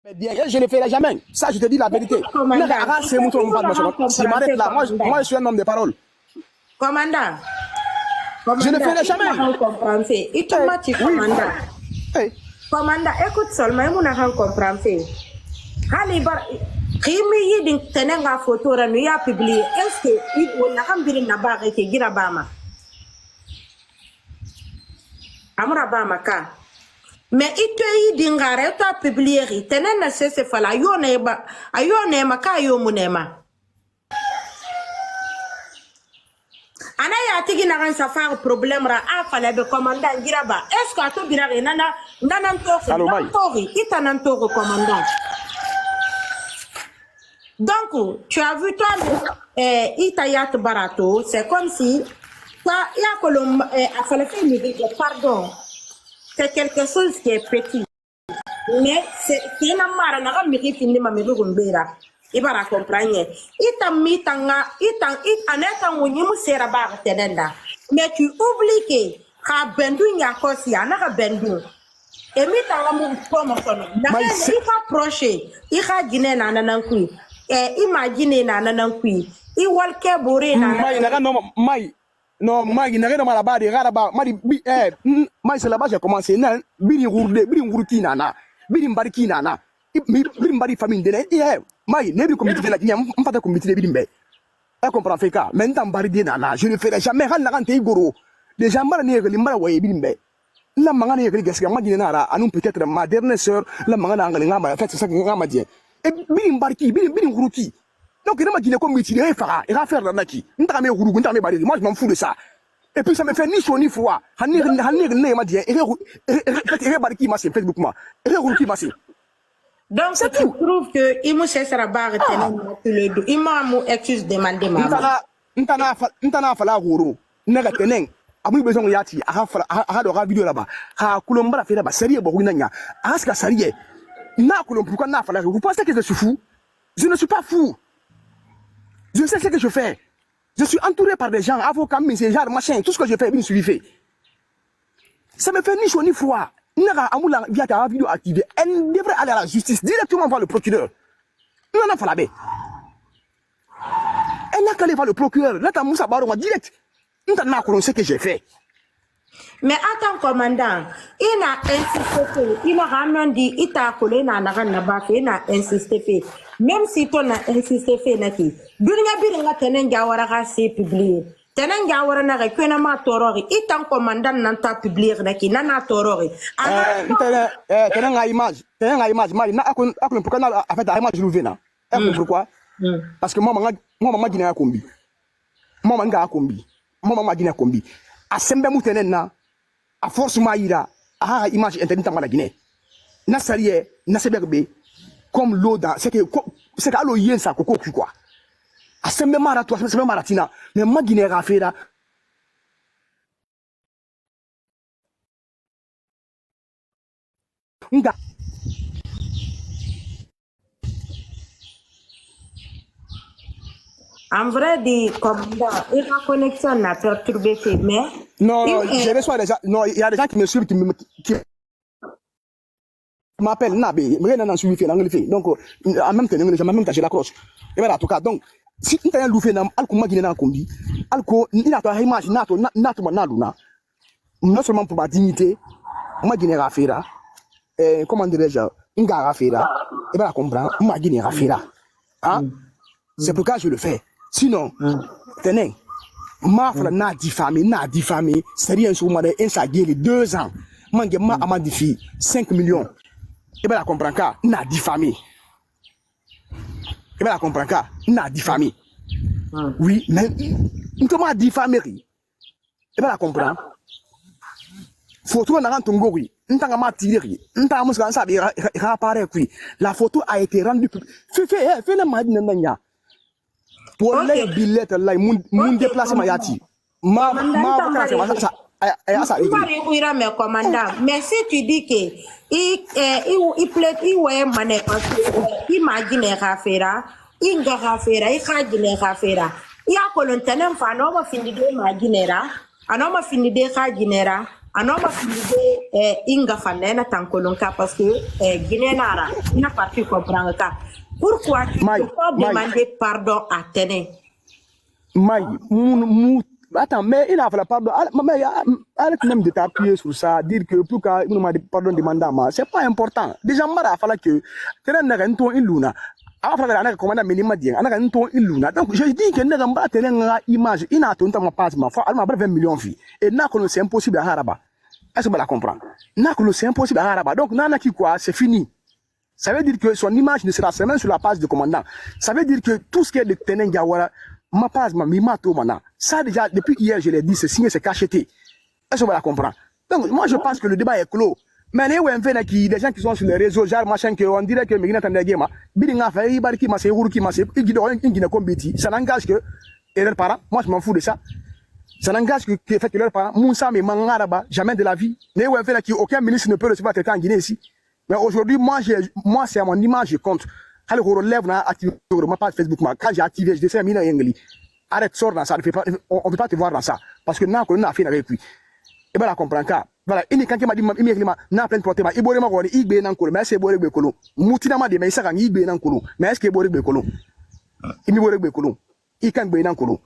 Je ne le ferai jamais. Ça, je te dis la vérité. Commandant, Moi, je suis un homme de parole. Commandant. Je ne ferai jamais. Commandant. Commandant, écoute seulement, je ne comprends pas. Halibar, Kimi yidin tenenga photo ra nu ya publier. Est-ce que il na kambiri na ba ke gira bama? Amura bama ka. Mais ito yidin ngare to publier tenen na sese fala ayone ma ka yo munema. Ana ya tigi na kan safar problème ra a fala be commandant gira ba. Est-ce que ato bira nana tori itanan toro commandant. Donc, tu as vu toi, Itayat Barato, c'est comme si, toi, il y a que pardon, c'est quelque chose qui est petit. Mais c'est une amara, n'a pas mérité fini ma mérite gumbera. Il va la comprendre. Aneta mounyou sera bar tenenda. Mais tu oublies que, ka bendu nyakosi, anaka bendu. Et mitanga mou pomo kono. Il va procher, il va guiné nananankui. Imagine na nankui I walke bore na mai na rena malaba de garaba mai c'est là-bas j'ai commencé na biri ngurti nana biri mbariki nana biri mbari famille de mai ne bi comité la nyam mfata comité de biri mbe elle comprend fait ka mais ntan bari de nana je ne ferai jamais han na kan te goro les gens mara ne gali mara waye biri mbe la mangana ye gali gaskiya magine na ra anun peut-être ma dernière sœur la mangana ngali ngama fait c'est ça ngama dit et biri mbariki biri nguruti donc il m'a dit comme il est fara il va faire la naki ntame guru ntame bari moi je m'en fous de ça et puis ça me fait ni chaud ni froid hanir ne m'a dit et bariki ma c'est Facebook moi et nguruti ma c'est donc ça prouve que il me sera barre tellement le dos il m'a mo excuse demander ma ntana fala guru naga tenen amu besoin yati a do vidéo là-bas ha kulombara fait là-bas sérieux bo nanya aska sérieux. Pourquoi vous pensez que je suis fou? Je ne suis pas fou. Je sais ce que je fais. Je suis entouré par des gens, avocats, messagers, machin, tout ce que je fais, bien suivi. Ça me fait ni chaud ni froid. Elle devrait aller à la justice, directement voir le procureur. Non, non, elle n'a qu'à aller voir le procureur. Là, tu as Moussa Barouma direct. Tu n'as pas ce que j'ai fait. Mais attends, commandant, il a insisté, il a ramené dit, il t'a collé, il a insisté, même si tu as insisté, Naki, Dunia tenen gawara c'est publié. Tenen gawara n'a qu'un ama torori, il t'a commandant n'a pas publié, Naki, n'a torori. Tenen a image, Mari, n'a pas pourquoi n'a fait la image louvena. Pourquoi? Parce que moi, maman guinée a combi. Moi, manga a combi. Moi, maman guinée a combi. A sembe mutenen na. A force maïra, a image internet à la Guinée. Na salié, na seberbe, comme l'eau dans, c'est qu'à l'eau yen sa coco quoi. A sembe maratou, a sembe maratina, mais ma Guinée rafera. En vrai, la connexion n'a perturbé, mais... Non, je reçois des gens, non, il y a des gens qui me suivent, qui m'appellent, Nabi, mais il y a un suivi fait, donc, en même temps, j'ai la croche. Et bien, en tout cas, donc, si tu as un loup fait, alcool, guiné dans combi, alcool, il a ta image, non seulement pour ma dignité, ma guiné rafera, comment dirais-je, une gare rafera, et bien, comprendre, ma guiné rafera. C'est pourquoi je le fais. Sinon, tenez, ma fille n'a diffamé, c'est rien sur moi, un sagé, 2 ans. Ma m'a diffamé 5 millions. Et bien, la comprend qu'à n'a diffamé. Et bien, la comprend qu'à n'a diffamé. Oui, mais, comment diffamé? Et bien, la comprend. Photo n'a pas tongori, n'tanga ma tiré, n'tanga moussa ça réapparaît qui. La photo a été rendue publique. Fais la madine n'anya. Pour les billets là, mon déplacement yati. Ma mais commandant, mais si tu dis que il plaît, il ouais mané parce que imagine rafera, il rafera, il ragine rafera. Il y a que l'on tenait fa no ma fini de imaginera, ano ma fini de ragine anoma publié inga fanena tankolonka parce que Guinée nara ina parti comprendre ka. Pourquoi tu Maï, peux pas Maï. demander pardon à Téné? Maï, attends, mais il a fallu pardon. Mais arrête même de t'appuyer sur ça, dire que pour qu'il nous m'a pardon demandé à moi, c'est pas important. Déjà, il fallait que Téné n'a rien ton iluna. A fala da commanda minima dia ana kan ton iluna. Donc je dis que n'a pas Téné nga image, il n'a ton ta passe ma fa alma 20 millions vie. Et n'a que c'est impossible à Haraba. Est-ce que vous la comprendre? N'a que c'est impossible à Haraba. Donc n'a qui quoi, c'est fini. Ça veut dire que son image ne sera seulement sur la page du commandant. Ça veut dire que tout ce qui est de Téné Gawara, ma page, ma mimato, mana. Ça déjà, depuis hier, je l'ai dit, c'est signé, c'est cacheté. Est-ce que vous la comprendre? Donc, moi, je pense que le débat est clos. Mais les des gens qui sont sur les réseaux, genre, machin, on dirait que Megina Tandagema, Bidinga, Ibarki, Massé, Uruki, Massé, ça n'engage que, et leurs parents, moi, je m'en fous de ça. Ça n'engage que, fait que leurs parents, Moussa, mais Mangaraba, jamais de la vie. Les qui aucun ministre ne peut recevoir quelqu'un en Guinée ici. Mais aujourd'hui, moi, c'est à mon image, je compte. Quand le relève, on a activé ma page Facebook, quand j'ai activé, je disais, Mina Yengli, arrête, sors dans ça, on ne peut pas te voir dans ça. Parce que n'a qu'on a fait avec lui. Et ben, la comprend car. Voilà, il quand il m'a dit, n'a plein de protèges, il boit ma voix, il bénin colo, mais c'est boire le colo. Moutinama de mais ça, il bénin colo. Mais est-ce qu'il boit le colo? Il me boit le colo. Il quand bénin colo.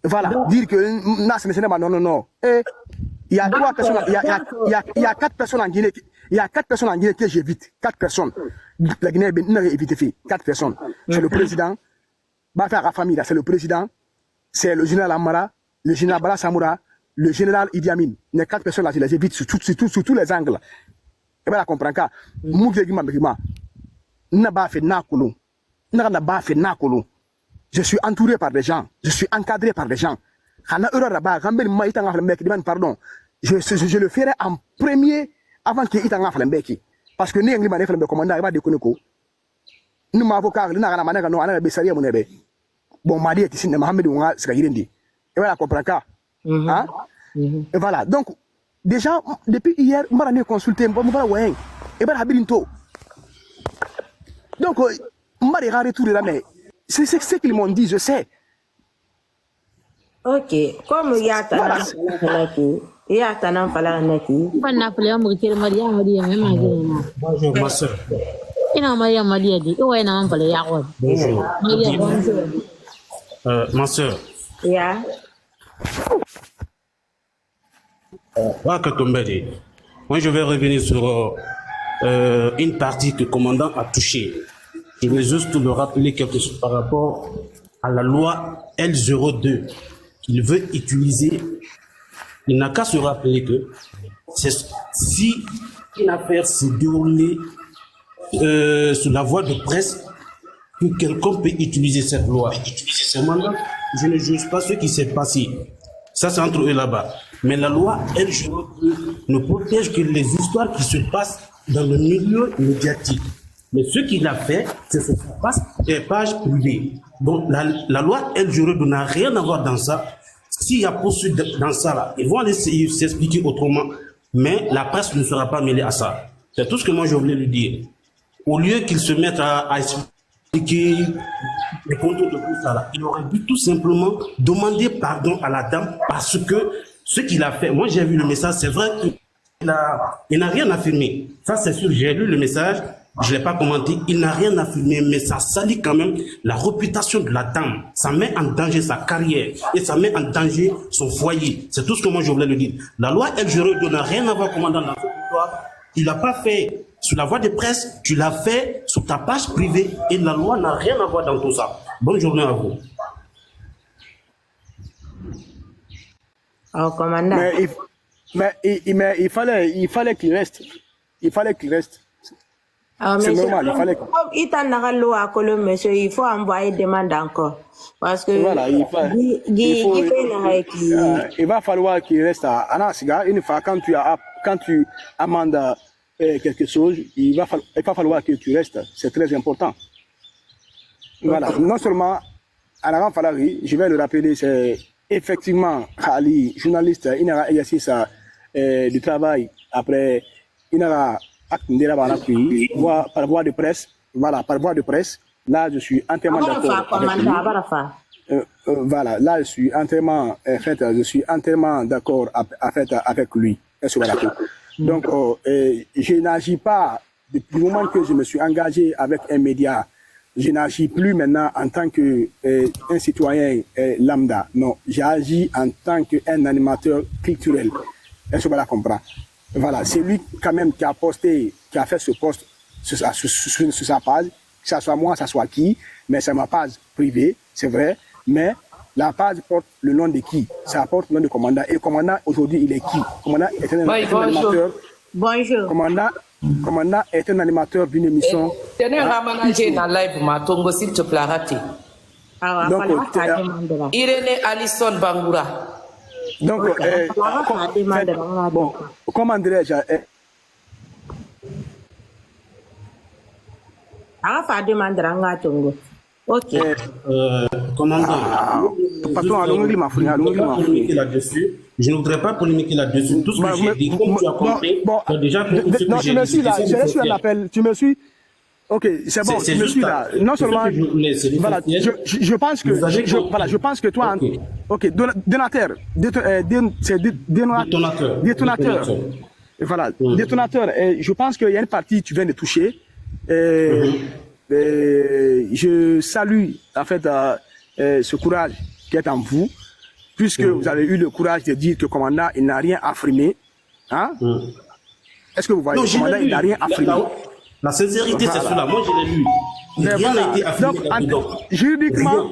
Voilà, dire que, non. Et, il y a trois personnes, il y a 4 personnes en Guinée. Il y a 4 personnes en Guinée que j'évite. 4 personnes. La Guinée n'a évité fait. 4 personnes. C'est le président. Bafar Rafamida, c'est le président. C'est le général Amara, le général Bala Samoura, le général Idi Amin. Les 4 personnes là, je les évite sur tous les angles. Et bien, la comprend qu'à Mougegima Megima, n'a pas fait Nakolo. N'a pas fait Nakolo. Je suis entouré par des gens. Je suis encadré par des gens. Pardon. Je le ferai en premier avant qu'il ait un flambeki. Parce que nous avons des flambés commandants, il va déconner. Nous avons avocat, nous avons un nous avons Bessaria Monebe. Bon, Madi est ici, Mohamed Ouanga, c'est Gaïrendi. Et voilà, comprends ça. Et voilà. Donc, déjà, depuis hier, je vais consulter, je vais voir, et bien, Habilinto. Donc, je vais retourner là, mais c'est ce qu'ils m'ont dit, je sais. Ok, comme il y a Tanam Falanaki. Bonjour, ma soeur. Ma soeur. Yeah. Moi, je vais revenir sur une partie que le commandant a touchée. Je vais juste le rappeler quelque chose par rapport à la loi L02 qu'il veut utiliser. Il n'a qu'à se rappeler que si une affaire s'est déroulée sous la voie de presse, que quelqu'un peut utiliser cette loi. Commandant, je ne juge pas ce qui s'est passé. Ça, c'est entre eux là-bas. Mais la loi L02 ne protège que les histoires qui se passent dans le milieu médiatique. Mais ce qu'il a fait, c'est ce qui passe des pages privées. Donc, la loi L02 n'a rien à voir dans ça. S'il y a poursuite dans ça, là, ils vont essayer de s'expliquer autrement. Mais la presse ne sera pas mêlée à ça. C'est tout ce que moi, je voulais lui dire. Au lieu qu'il se mette à expliquer les contours de tout ça, là, il aurait dû tout simplement demander pardon à la dame parce que ce qu'il a fait, moi j'ai vu le message, c'est vrai qu'il n'a rien affirmé. Ça c'est sûr, j'ai lu le message, je ne l'ai pas commenté, il n'a rien affirmé, mais ça salit quand même la réputation de la dame. Ça met en danger sa carrière et ça met en danger son foyer. C'est tout ce que moi je voulais lui dire. La loi L02 n'a rien à voir, commandant, dans cette histoire. Tu ne l'as pas fait sur la voie de presse, tu l'as fait sur ta page privée et la loi n'a rien à voir dans tout ça. Bonne journée à vous. Oh, commandant. Mais il fallait qu'il reste. Il fallait qu'il reste. C'est normal, il fallait que... Monsieur, il faut envoyer demande encore. Parce que... Voilà, il va falloir qu'il reste à Anasiga. Une fois, quand tu amendes quelque chose, il va falloir que tu restes. C'est très important. Voilà. Non seulement, Anaran Falari, je vais le rappeler, c'est effectivement Ali, journaliste, il a exercé du travail après, il a par voie de presse. Voilà, par voie de presse. Là, je suis entièrement d'accord. Voilà, là, je suis entièrement d'accord avec lui. Donc, je n'agis pas, depuis le moment que je me suis engagé avec un média, je n'agis plus maintenant en tant qu'un citoyen lambda. Non, j'agis en tant qu'un animateur culturel. Est-ce que vous la comprenez? Voilà, c'est lui quand même qui a posté, qui a fait ce post sur sa page, que ce soit moi, que ce soit qui, mais c'est ma page privée, c'est vrai, mais la page porte le nom de qui? Ça porte le nom du commandant. Et le commandant, aujourd'hui, il est qui? Le commandant est un animateur. Bonjour. Commandant est un animateur d'une émission. Tenez un manager dans live, ma tongo, s'il te plaît, raté. Donc, Irene Alison Bangoura. Donc, bon, comment dirais-je? Ok. Commandant, je ne voudrais pas polémiquer là-dessus. Tout ce que j'ai dit, comme tu as compris, tu as déjà compris ce que non, tu me suis là, j'ai reçu un appel, tu me suis. Ok, c'est bon, tu me suis là. Non seulement, voilà, je pense que, voilà, je pense que toi, ok, détonateur. Voilà, détonateur. Je pense qu'il y a une partie que tu viens de toucher. Je salue en fait ce courage qui est en vous, puisque vous avez eu le courage de dire que le commandant il n'a rien affirmé. Hein? Est-ce que vous voyez, le commandant il n'a rien affirmé? La sincérité, c'est cela. Moi, je l'ai lu. Rien n'a été affirmé. Donc, juridiquement,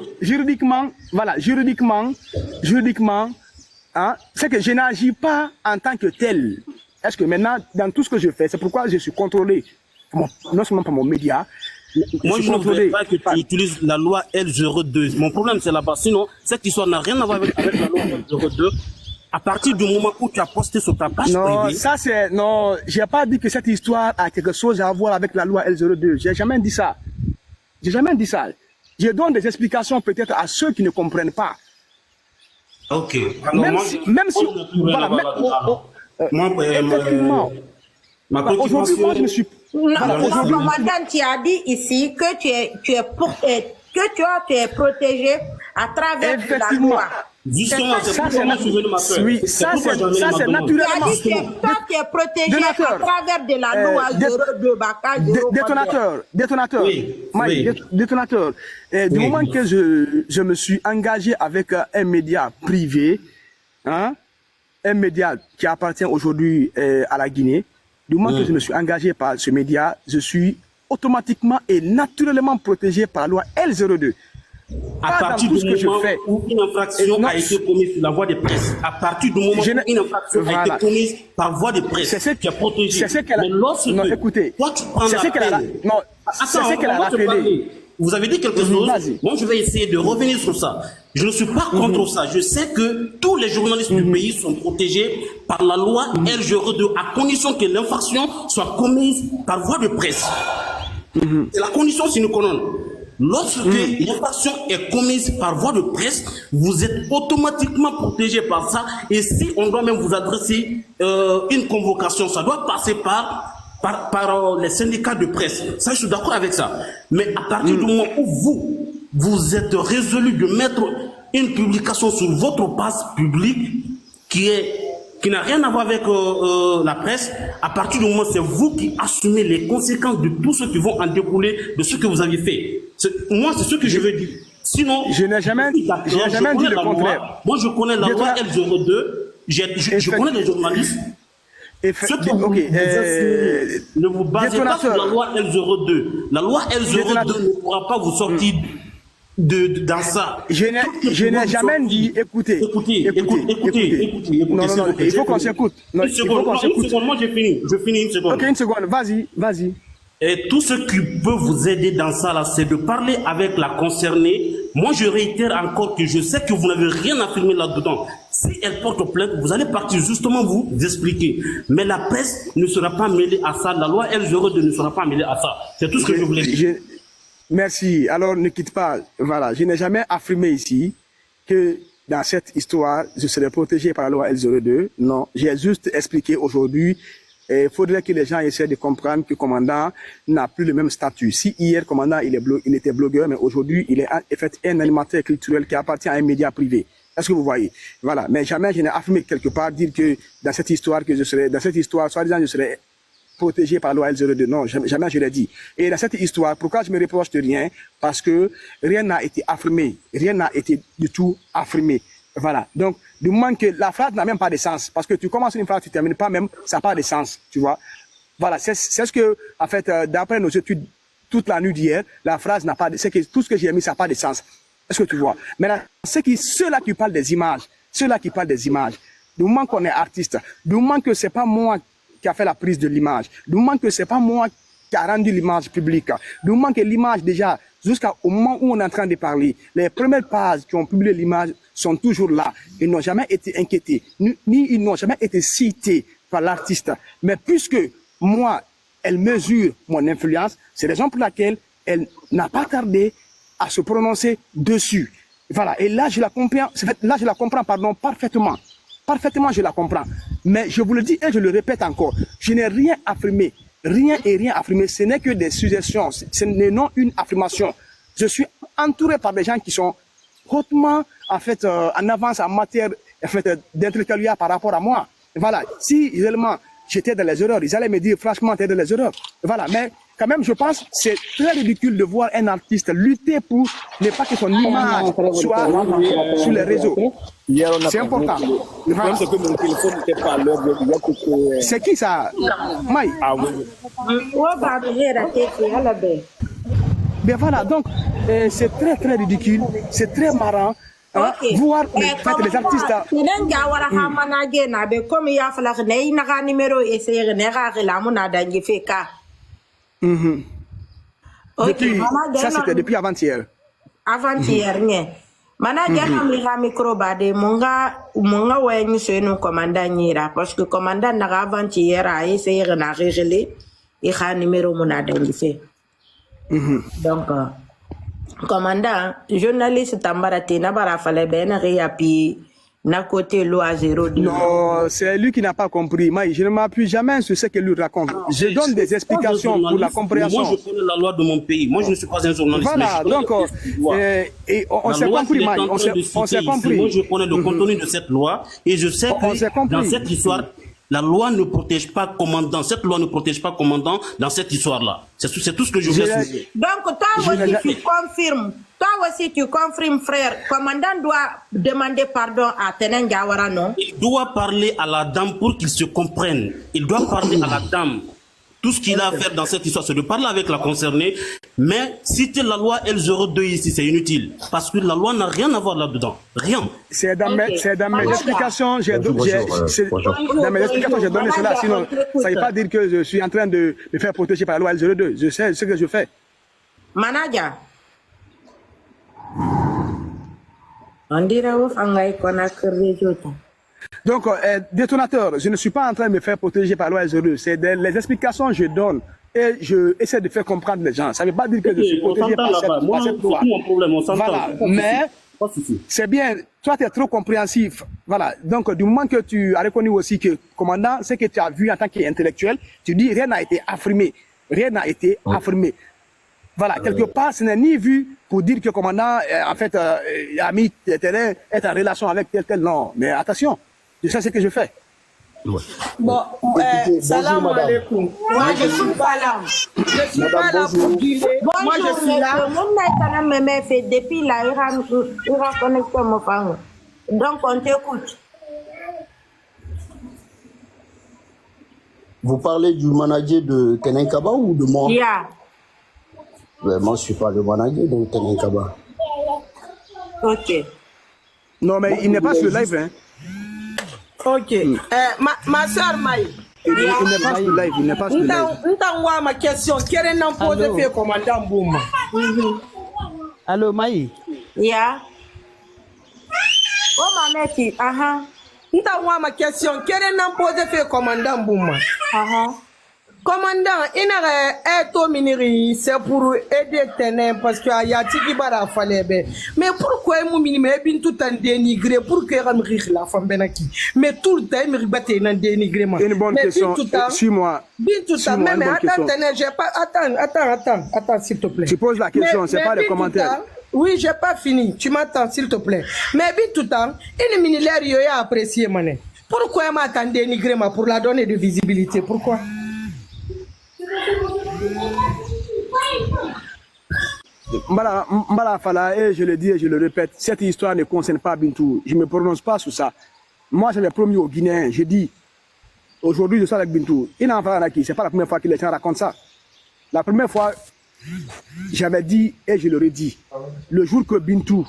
hein, c'est que je n'agis pas en tant que tel. Est-ce que maintenant, dans tout ce que je fais, c'est pourquoi je suis contrôlé, non seulement par mon média. Moi, je ne voudrais pas que tu utilises la loi L02. Mon problème, c'est là-bas. Sinon, cette histoire n'a rien à voir avec la loi L02. À partir du moment où tu as posté sur ta page privée... ça c'est... Non, j'ai pas dit que cette histoire a quelque chose à voir avec la loi L02. J'ai jamais dit ça. J'ai jamais dit ça. Je donne des explications peut-être à ceux qui ne comprennent pas. Ok. Alors, même si... Voilà, effectivement. Aujourd'hui, moi, je me suis... Commandant, tu as dit ici que tu es protégé à travers la loi. Justement, c'est pourquoi moi je suis venu m'asseoir. Oui, ça c'est naturellement. Tu as dit que toi tu es protégé à travers de la loi 02 Baka. Détonateur. Détonateur. Du moment que je me suis engagé avec un média privé, hein, un média qui appartient aujourd'hui à la Guinée, du moment que je me suis engagé par ce média, je suis automatiquement et naturellement protégé par la loi L02. À partir du moment où une infraction a été commise sur la voie de presse, à partir du moment où une infraction a été commise par voie de presse, tu es protégé. Mais lorsque toi tu prends la peine... Non, c'est ce qu'elle a rappelé. Vous avez dit quelque chose, moi je vais essayer de revenir sur ça. Je ne suis pas contre ça. Je sais que tous les journalistes du pays sont protégés par la loi L02 à condition que l'infraction soit commise par voie de presse. C'est la condition sine qua non. Lorsque l'infraction est commise par voie de presse, vous êtes automatiquement protégé par ça. Et si on doit même vous adresser une convocation, ça doit passer par les syndicats de presse. Ça, je suis d'accord avec ça. Mais à partir du moment où vous êtes résolu de mettre une publication sur votre page publique qui n'a rien à voir avec la presse, à partir du moment où c'est vous qui assumez les conséquences de tout ce qui vont en découler de ce que vous avez fait. Moi, c'est ce que je veux dire. Sinon, je n'ai jamais dit le contraire. Moi, je connais la loi L02, je connais les journalistes. Ne vous basez pas sur la loi L02. La loi L02 ne pourra pas vous sortir dans ça. Je n'ai jamais dit, écoutez. Non, il faut qu'on s'écoute. Une seconde, moi je finis une seconde. Ok, une seconde, vas-y. Et tout ce qui peut vous aider dans ça, là, c'est de parler avec la concernée. Moi, je réitère encore que je sais que vous n'avez rien à filmer là-dedans. Si elle porte plainte, vous allez partir justement vous expliquer. Mais la presse ne sera pas mêlée à ça. La loi L02 ne sera pas mêlée à ça. C'est tout ce que je voulais dire. Merci. Alors, ne quitte pas. Voilà. Je n'ai jamais affirmé ici que dans cette histoire, je serai protégé par la loi L02. Non. J'ai juste expliqué aujourd'hui. Il faudrait que les gens essaient de comprendre que le commandant n'a plus le même statut. Si hier, le commandant, il était blogueur, mais aujourd'hui, il est en fait un animateur culturel qui appartient à un média privé. Est-ce que vous voyez? Voilà. Mais jamais je n'ai affirmé quelque part dire que dans cette histoire, soi-disant, je serais protégé par la loi L02. Non, jamais je l'ai dit. Et dans cette histoire, pourquoi je me reproche de rien? Parce que rien n'a été affirmé. Rien n'a été du tout affirmé. Voilà. Donc, du moment que la phrase n'a même pas de sens, parce que tu commences une phrase, tu ne termines pas même, ça n'a pas de sens, tu vois. Voilà. C'est ce que, en fait, d'après nos études, toute la nuit d'hier, la phrase n'a pas de, c'est que tout ce que j'ai mis, ça n'a pas de sens. Est-ce que tu vois? Maintenant, ceux-là qui parlent des images, du moment qu'on est artiste, du moment que c'est pas moi qui a fait la prise de l'image, du moment que c'est pas moi qui a rendu l'image publique, du moment que l'image déjà, jusqu'au moment où on est en train de parler, les premières pages qui ont publié l'image sont toujours là. Ils n'ont jamais été inquiétés, ni ils n'ont jamais été cités par l'artiste. Mais puisque moi, elle mesure mon influence, c'est la raison pour laquelle elle n'a pas tardé à se prononcer dessus. Voilà. Et là, je la comprends, parfaitement. Parfaitement, je la comprends. Mais je vous le dis et je le répète encore, je n'ai rien affirmé. Rien et rien affirmé. Ce n'est que des suggestions. Ce n'est non une affirmation. Je suis entouré par des gens qui sont hautement, en fait, en avance en matière, en fait, d'intellectualité par rapport à moi. Voilà. Si, réellement, j'étais dans les erreurs, ils allaient me dire, franchement, tu es dans les erreurs. Voilà. Mais, quand même, je pense que c'est très ridicule de voir un artiste lutter pour ne pas que son image soit sur les réseaux. C'est important. Le problème, c'est que mon téléphone n'était pas à l'heure. C'est qui ça? Maï? Ah oui. Mais voilà, donc, c'est très, très ridicule. C'est très marrant. Hein, voir les artistes. Ça, c'était depuis avant-hier. Avant-hier, manager hamira micro bade monga weni senu commandant nyira parce que commandant na avant-hier a essayé na régler et a numéro mon identifié. Donc commandant journaliste tambarate na bara fallait ben réapi na côté loi 02. Non, c'est lui qui n'a pas compris. Moi, je ne m'appuie jamais sur ce qu'il lui raconte. Je donne des explications pour la compréhension. Moi, je connais la loi de mon pays. Moi, je ne suis pas un journaliste. Voilà, donc, et on s'est compris, Maï. On s'est compris. Moi, je connais le contenu de cette loi et je sais que dans cette histoire, la loi ne protège pas commandant. Cette loi ne protège pas commandant dans cette histoire-là. C'est tout ce que je veux dire. Donc, toi aussi, tu confirmes. Toi aussi, tu confirmes, frère. Commandant doit demander pardon à Tenen Gawara, non? Il doit parler à la dame pour qu'il se comprenne. Il doit parler à la dame. Tout ce qu'il a à faire dans cette histoire, c'est de parler avec la concernée. Mais citer la loi L02 ici, c'est inutile. Parce que la loi n'a rien à voir là-dedans. Rien. C'est dans mes explications, j'ai donné cela. Sinon, ça ne veut pas dire que je suis en train de me faire protéger par la loi L02. Je sais ce que je fais. Manager. On dirait que donc, détonateur, je ne suis pas en train de me faire protéger par la loi L02. C'est les explications que je donne et je essaie de faire comprendre les gens. Ça ne veut pas dire que je suis protégé par cette loi. Voilà. Mais c'est bien. Toi, tu es trop compréhensif. Voilà. Donc, du moment que tu as reconnu aussi que, commandant, ce que tu as vu en tant qu'intellectuel, tu dis rien n'a été affirmé. Rien n'a été affirmé. Voilà, quelque part, ce n'est ni vu pour dire que commandant, en fait, a mis terrain, est en relation avec tel, non. Mais attention, je sais ce que je fais. Ouais. Bon, salam alaikum. Moi, je suis pas là. Je suis pas là pour guider. Moi, je suis là. Depuis là, il va connecter mon femme. Donc, on t'écoute. Vous parlez du manager de Tenenkaba ou de moi? Yeah. Moi, je ne suis pas le manager de Tenenkaba. Ok. Non, mais il n'est pas sur live, hein. Ok. Ma soeur Maï. Il n'est pas sur live, il n'est pas sur live. N't'envoie ma question. Quel est l'emploi fait commandant Bouma? Allô, Maï? Yeah. Oh, ma mère, aha. N't'envoie ma question. Quel est l'emploi fait commandant Bouma? Aha. Commandant, il miniri, c'est pour aider Ténin parce que y a tiki bara fallait. Mais pourquoi vous minimez tout en dénigré pour que la femme benaki? Mais tout le temps, il me un dénigrement. Une bonne question. Suis-moi. Attends, s'il te plaît. Tu poses la question, c'est pas des commentaires. Oui, j'ai pas fini. Tu m'attends, s'il te plaît. Mais bien tout le temps, une minilaire, il a apprécié, mané. Pourquoi elle m'a dénigré pour la donner de visibilité? Pourquoi? Mbala Fala, et je le dis et je le répète, cette histoire ne concerne pas Bintou. Je ne me prononce pas sur ça. Moi, j'avais promis aux Guinéens, j'ai dit, aujourd'hui, je suis avec Bintou. Il n'en va qui, c'est pas la première fois que les gens racontent ça. La première fois, j'avais dit et je le redis, le jour que Bintou,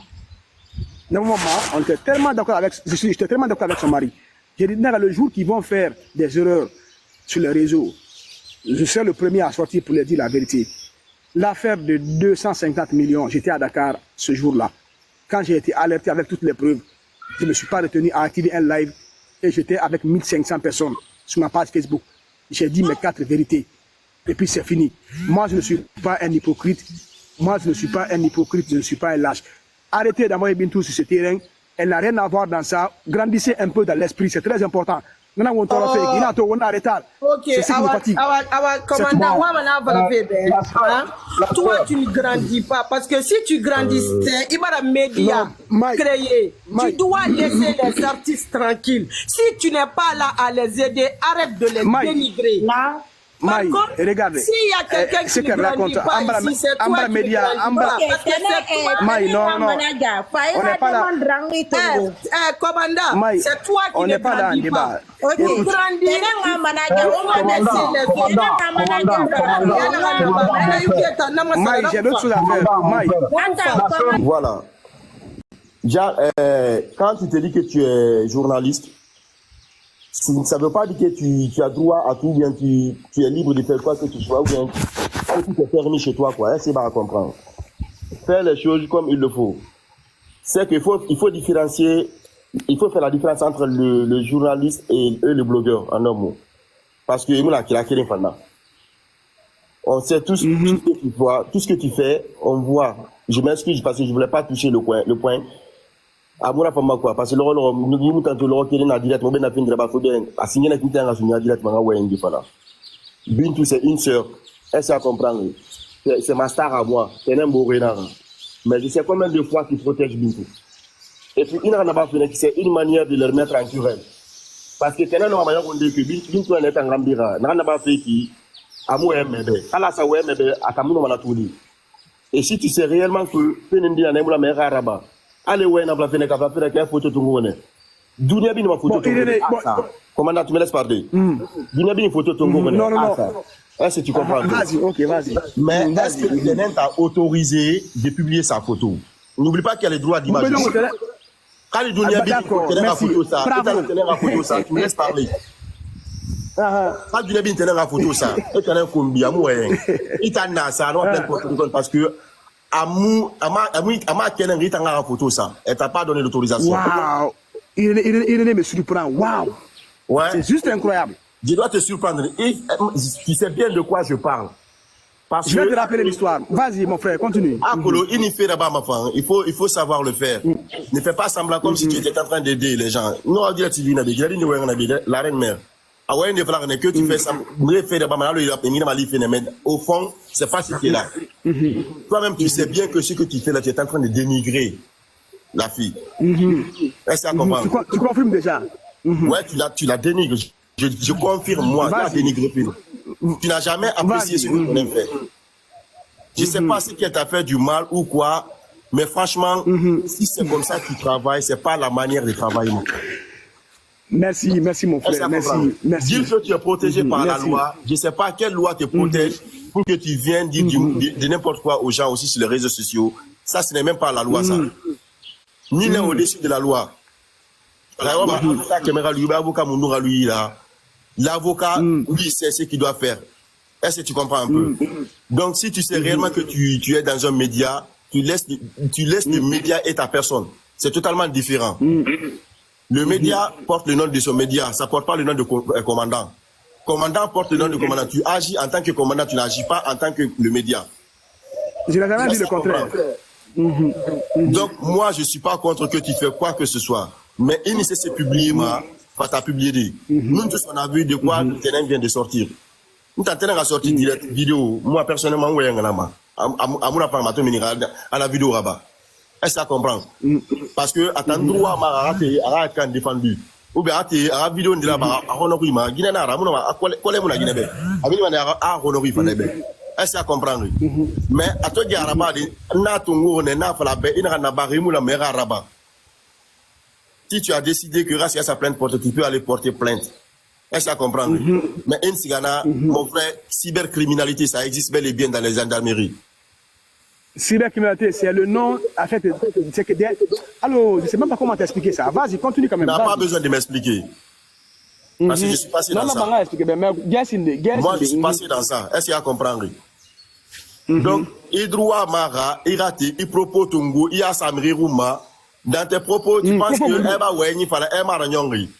normalement, on était tellement d'accord avec, j'étais tellement d'accord avec son mari. J'ai dit, le jour qu'ils vont faire des erreurs sur les réseaux, je serai le premier à sortir pour leur dire la vérité. L'affaire de 250 millions, j'étais à Dakar ce jour-là. Quand j'ai été alerté avec toutes les preuves, je ne me suis pas retenu à activer un live et j'étais avec 1500 personnes sur ma page Facebook. J'ai dit mes 4 vérités. Et puis c'est fini. Moi, je ne suis pas un hypocrite. Moi, je ne suis pas un hypocrite, je ne suis pas un lâche. Arrêtez d'envoyer Bintou sur ce terrain. Elle n'a rien à voir dans ça. Grandissez un peu dans l'esprit, c'est très important. Maintenant, on arrête. Ok, c'est ce qui nous fatigue. Commandant, toi, tu ne grandis pas. Parce que si tu grandissais, il va la média créer. Tu dois laisser les artistes tranquilles. Si tu n'es pas là à les aider, arrête de les dénigrer. Maï, regardez, s'il y a quelqu'un qui ne grandit pas ici, c'est toi qui ne grandis pas. Maï, non, on n'est pas là. Commandant, c'est toi qui ne grandis pas. Tu grandis, Maï, j'ai d'autres choses à faire. Maï. Voilà. Déjà, quand tu te dis que tu es journaliste, ça ne veut pas dire que tu as droit à tout, bien tu es libre de faire quoi que tu sois, ou bien tout est permis chez toi, quoi. C'est à comprendre. Faire les choses comme il le faut. C'est qu'il faut différencier, il faut faire la différence entre le journaliste et le blogueur, en un mot. Parce que on sait tous tout ce que tu vois, tout ce que tu fais, on voit. Je m'excuse parce que je ne voulais pas toucher le point. À moi, quoi, parce que nous quand le rock est direct, on a fait une rabat, à signer la quitte à la direct, Bintou, c'est une sœur, elle sait comprendre. C'est ma star à moi, c'est un beau renard. Mais je sais combien de fois qu'il protège Bintou. Et puis, il n'a pas fait, c'est une manière de leur mettre en querelle. Parce que c'est un homme à dire que Bintou est un rambira, n'a pas fait qui, à moi, mais à ça, ouais, mais à Kamouno, on a tout dit. Et si tu sais réellement que Penendi a un mère arabe, allez, ouais, n'a pas fait une photo de Mouane. D'où n'y a pas une photo de Mouane. Commandant, tu me laisses parler. D'où n'y a pas une photo de Mouane. Non. Est-ce que tu comprends? Vas-y, ok, vas-y. Mais est-ce que le t'a autorisé de publier sa photo? N'oublie pas qu'il y a les droits d'image. Quand il dit bien la photo, ça, tu me laisses parler. Quand tu n'as bien la photo, ça, et tu as un combien, il t'a ça, parce que Amou, quel est en photo ça? Elle t'a pas donné l'autorisation. Waouh! Il me surprend. Waouh! Ouais. C'est juste incroyable. Je dois te surprendre. Et tu sais bien de quoi je parle. Parce je vais te rappeler l'histoire. Vas-y, mon frère, continue. Akolo, il n'y fait là-bas, ma femme. Il faut savoir le faire. Ne fais pas semblant comme si tu étais en train d'aider les gens. Non, on dirait que tu viens de la reine mère. Ah ouais, ne fera que tu fais ça. Au fond, c'est pas ce qui est là. Toi-même, tu sais bien que ce que tu fais là, tu es en train de dénigrer la fille. Est-ce que tu comprends? Tu confirmes déjà? Ouais, tu la dénigres. Je confirme, moi, tu la dénigres plus. Tu n'as jamais apprécié ce que tu as fait. Je ne sais pas si tu as fait du mal ou quoi, mais franchement, si c'est comme ça que tu travailles, ce n'est pas la manière de travailler. Merci mon frère. Merci. Dire que tu es protégé par la loi, je ne sais pas quelle loi te protège pour que tu viennes dire de n'importe quoi aux gens aussi sur les réseaux sociaux. Ça, ce n'est même pas la loi, ça. Ni l'un au-dessus de la loi. L'avocat, lui, sait ce qu'il doit faire. Est-ce que tu comprends un peu? Donc, si tu sais réellement que tu es dans un média, tu laisses le média et ta personne. C'est totalement différent. Le média porte le nom de son média, ça ne porte pas le nom de commandant. Commandant porte le nom de commandant. Tu agis en tant que commandant, tu n'agis pas en tant que le média. Je n'ai jamais dit le contraire. Donc, moi, je ne suis pas contre que tu fais quoi que ce soit. Mais il ne sait publier, pas ta publier. Nous tous, on a vu de quoi le terrain vient de sortir. Nous t'entendons à sortir direct vidéo. Moi, personnellement, ouais, à mon appartement, à la vidéo rabat. Est-ce que ça comprend? Parce que, à ton droit, à quand défendu. Ou bien, à la vidéo, on dit là-bas, à Honoré, à Guinée-Nara, à quoi est mon Guinée? À Guinée-Nara, à Honoré, est-ce que ça comprend? Mais, à toi, il y a rabat, n'a ton goût, n'a pas la baie, il n'a pas la mer à rabat. Si tu as décidé que grâce à sa plainte porte, tu peux aller porter plainte. Est-ce que ça comprend? Mais mon frère, cybercriminalité, ça existe bel et bien dans les gendarmeries. Cybercriminalité, c'est le nom, en fait, c'est que... Alors, je ne sais même pas comment t'expliquer ça. Vas-y, continue quand même. Tu n'as pas besoin de m'expliquer. Parce que je suis passé dans ça. Moi, je suis passé dans ça. Est-ce qu'il y a compris? Donc, Idroua Mara, Irati, il propose Tungu, il y a Samri Rouma. Dans tes propos, tu penses que Eba Weni fallait Ema Ranyongri.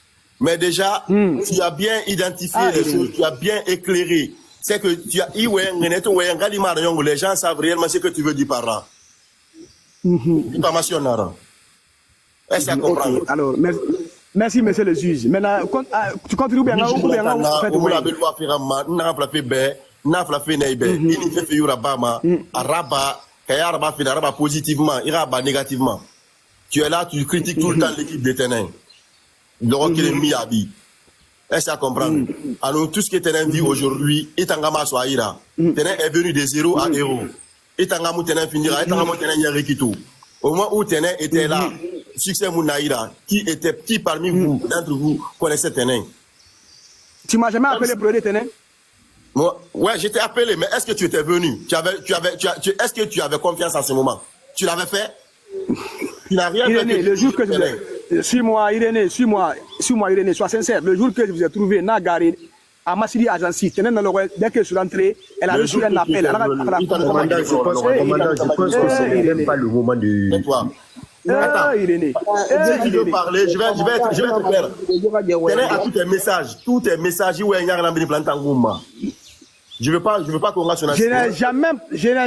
Mais déjà, tu as bien identifié les choses, tu as bien éclairé. C'est que tu as les gens savent réellement ce que tu veux dire par là. Diffamation Nara. Est-ce que tu comprends? Alors, merci, monsieur le juge. Maintenant, tu contribues bien à négativement. Tu es là, tu critiques tout le temps l'équipe de Ténin. Donc, il est mis à vie. Est-ce que ça comprend? Alors, tout ce que Ténin vit aujourd'hui, Itangama Soaïra. Ténin est venu de 0 à 0. Itangama Ténin finira, Itangama Ténin Yarikito. Au moment où Ténin était là, succès Mounaïra, qui parmi vous, d'entre vous, connaissait Ténin? Tu m'as jamais appelé pour aider Ténin? Ouais, j'étais appelé, mais est-ce que tu étais venu? Est-ce que tu avais confiance en ce moment? Tu l'avais fait? Tu n'as rien Irénée, fait. le jour que je vous ai... Suis-moi, Irénée, suis-moi, Irénée, sois sincère. Le jour que je vous ai trouvé, Nagari, à Massili Agency, dès que je suis rentré, elle a reçu un appel. Commandant, je pense que ce n'est même pas le moment de... Attends, Irénée. Si tu veux parler, je vais être clair. Ténin a tous tes messages, où il y a un planté en Gouma. Je veux pas qu'on reste sur la Je n'ai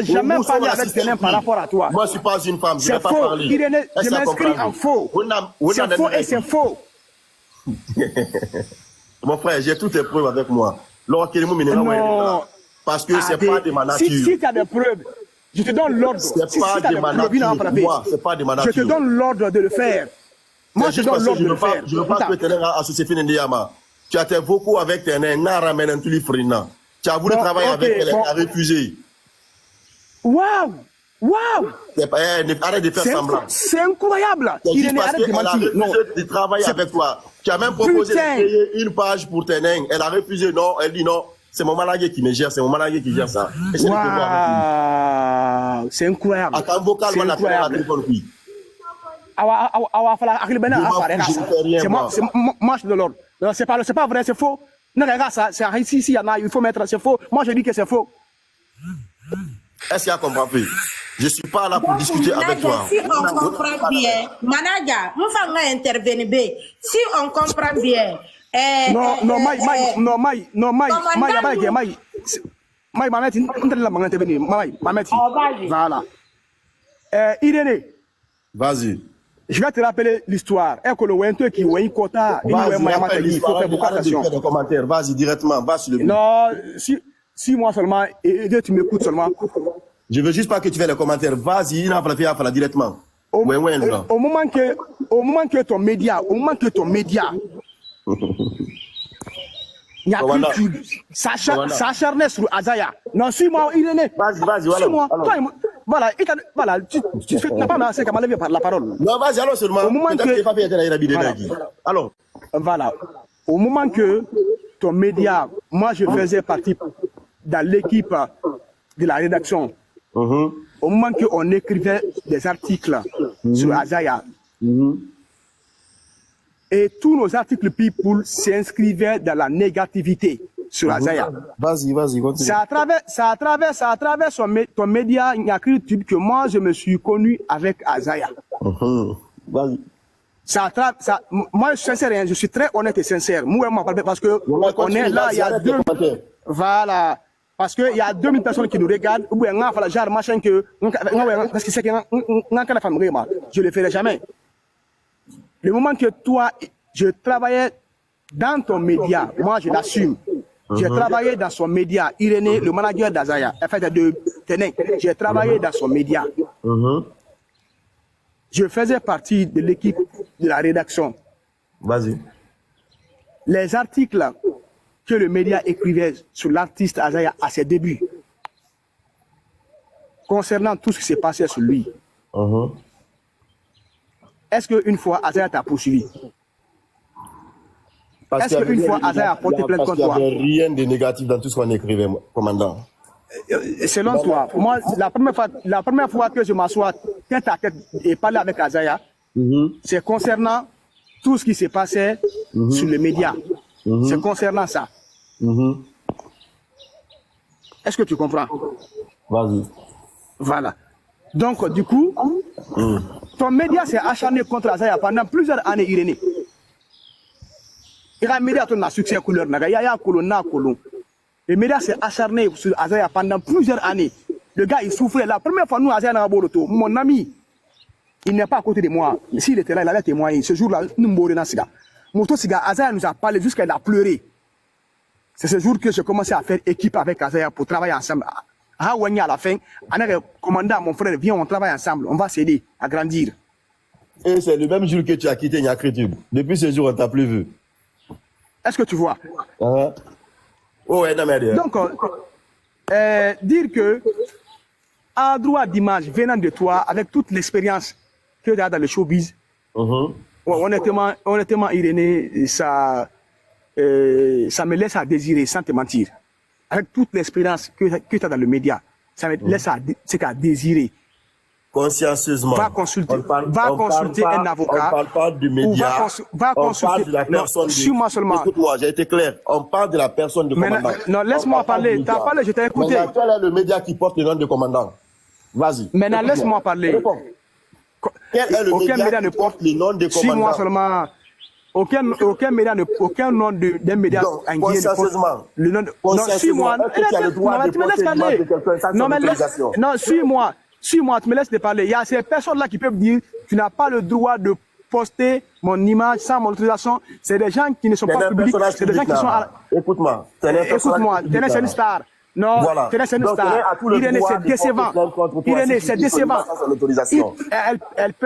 jamais parlé avec Ténin par rapport à toi. Moi, je ne suis pas une femme, je ne vais pas parler. Irénée, je m'inscris en faux. C'est faux et c'est faux. Mon frère, j'ai toutes les preuves avec moi. Non. Parce que c'est pas de ma nature. Si tu as des preuves, je te donne l'ordre. C'est pas de ma nature. Moi, c'est pas de ma nature. Je te donne l'ordre de le faire. Moi, je te donne l'ordre de le faire. Je veux pas que Ténin a associé Finendiyama. Tu as tes vocaux avec Ténin, n'a ramené un tulifrina. Tu as voulu travailler avec elle, elle a refusé. Waouh! Arrête de faire semblant. C'est incroyable. Il est parce qu'elle a refusé de travailler avec toi. Tu as même proposé de créer une page pour Ténin. Elle a refusé, non. Elle dit non. C'est mon manager qui me gère, c'est mon manager qui gère ça. Waouh! C'est incroyable. À ton vocal, on a fait la téléphone. C'est moi, je de l'ordre. C'est pas vrai, c'est faux. Non, regarde ça, c'est ici, il faut mettre, c'est faux. Moi, je dis que c'est faux. Est-ce qu'il y a compris? Je ne suis pas là pour discuter avec toi. Si on comprend bien, Managa, on va intervenir. Si on comprend bien. Voilà. Irénée. Vas-y. Je vais te rappeler l'histoire. Vas-y, directement, va sur le non, si moi seulement, et tu m'écoutes seulement. Je veux juste pas que tu fasses les commentaires. Vas-y, il a fait directement. Au moment que ton média, il n'y a plus de s'acharner sur Azaya. Non, suis-moi, Irénée. Vas-y, voilà. Suis-moi. Voilà, tu n'as pas assez qu'à m'enlever par la parole. Non, vas-y, alors seulement. Au moment que... Alors. Voilà. Au moment que ton média, moi je faisais partie dans l'équipe de la rédaction. Au moment qu'on écrivait des articles sur Azaya, et tous nos articles People s'inscrivaient dans la négativité sur Azaya. Vas-y, continue. C'est à travers ton média, il y a YouTube que moi je me suis connu avec Azaya. Vas-y. Moi, je suis sincère, je suis très honnête et sincère. Moi, parce que on est là, il y a deux. Voilà. Parce qu'il y a 2000 personnes qui nous regardent. Ou bien, genre, machin que. Parce que c'est que je ne le ferai jamais. Le moment que toi, je travaillais dans ton média, moi, je l'assume. J'ai travaillé dans son média. Irénée, le manager d'Azaya, en fait de Tening. J'ai travaillé dans son média. Je faisais partie de l'équipe de la rédaction. Vas-y. Les articles que le média écrivait sur l'artiste Azaya à ses débuts, concernant tout ce qui s'est passé sur lui, est-ce qu'une fois Azaya t'a poursuivi? Est-ce qu'une fois Azaya a porté plainte contre toi? Il n'y avait rien de négatif dans tout ce qu'on écrivait, commandant. Selon toi, moi, la première fois que je m'assois tête à tête et parler avec Azaya, c'est concernant tout ce qui s'est passé sur les médias. C'est concernant ça. Est-ce que tu comprends? Vas-y. Voilà. Donc, du coup, ton média s'est acharné contre Azaya pendant plusieurs années, Irénée. Il y a un média qui a succès couleur, il y a un colonna. Le média s'est acharné sur Azaya pendant plusieurs années. Le gars, il souffrait. La première fois, nous, Azaya, mon ami, il n'est pas à côté de moi. S'il était là, il avait témoigné. Ce jour-là, nous mourons dans ce gars. Moto Siga, Azaya nous a parlé jusqu'à il a pleuré. C'est ce jour que j'ai commencé à faire équipe avec Azaya pour travailler ensemble. À la fin, commandant, mon frère, viens, on travaille ensemble. On va s'aider à grandir. Et c'est le même jour que tu as quitté Nyakritube. Depuis ce jour, on ne t'a plus vu. Est-ce que tu vois? Oh, ouais, non, mais... Donc, dire que, à droit d'image venant de toi, avec toute l'expérience que tu as dans le showbiz, honnêtement, Irénée, ça me laisse à désirer, sans te mentir. Avec toute l'expérience que tu as dans le média, ça me laisse à désirer. Consciencieusement. Va consulter un avocat. On parle pas du média. Va on consulter. parle de la personne. Suis-moi seulement. Écoute-moi, j'ai été clair. On parle de la personne de commandant. Non, laisse-moi parler. Tu as parlé, je t'ai écouté. Maintenant, quel est le média qui porte le nom de commandant? Vas-y. Maintenant, laisse-moi parler. Réponds. Quel est le média qui porte le nom de commandant? Suis-moi seulement. Aucun nom d'un média anglais ne porte le nom de... Non, suis-moi. Non, suis-moi. Suis-moi, tu me laisses te parler. Il y a ces personnes-là qui peuvent dire tu n'as pas le droit de poster mon image sans mon autorisation. C'est des gens qui ne sont pas publics. C'est des gens qui sont... Écoute-moi. Écoute-moi, Tening, c'est une star. Non, Tening, c'est une star. Irénée, c'est décevant. Irénée, c'est décevant.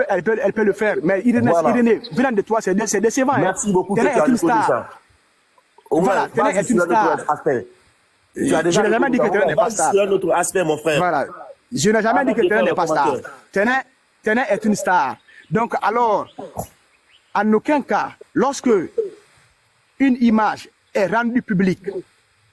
Elle peut le faire. Mais Irénée, venant de toi, c'est décevant. Merci beaucoup. Tening est une star. Voilà, Tening est une star. Je n'ai jamais dit que Tening n'est pas star. C'est un autre aspect, mon frère. Voilà. Je n'ai jamais dit que Tening n'est pas star. Tening est une star. Donc, alors, en aucun cas, lorsque une image est rendue publique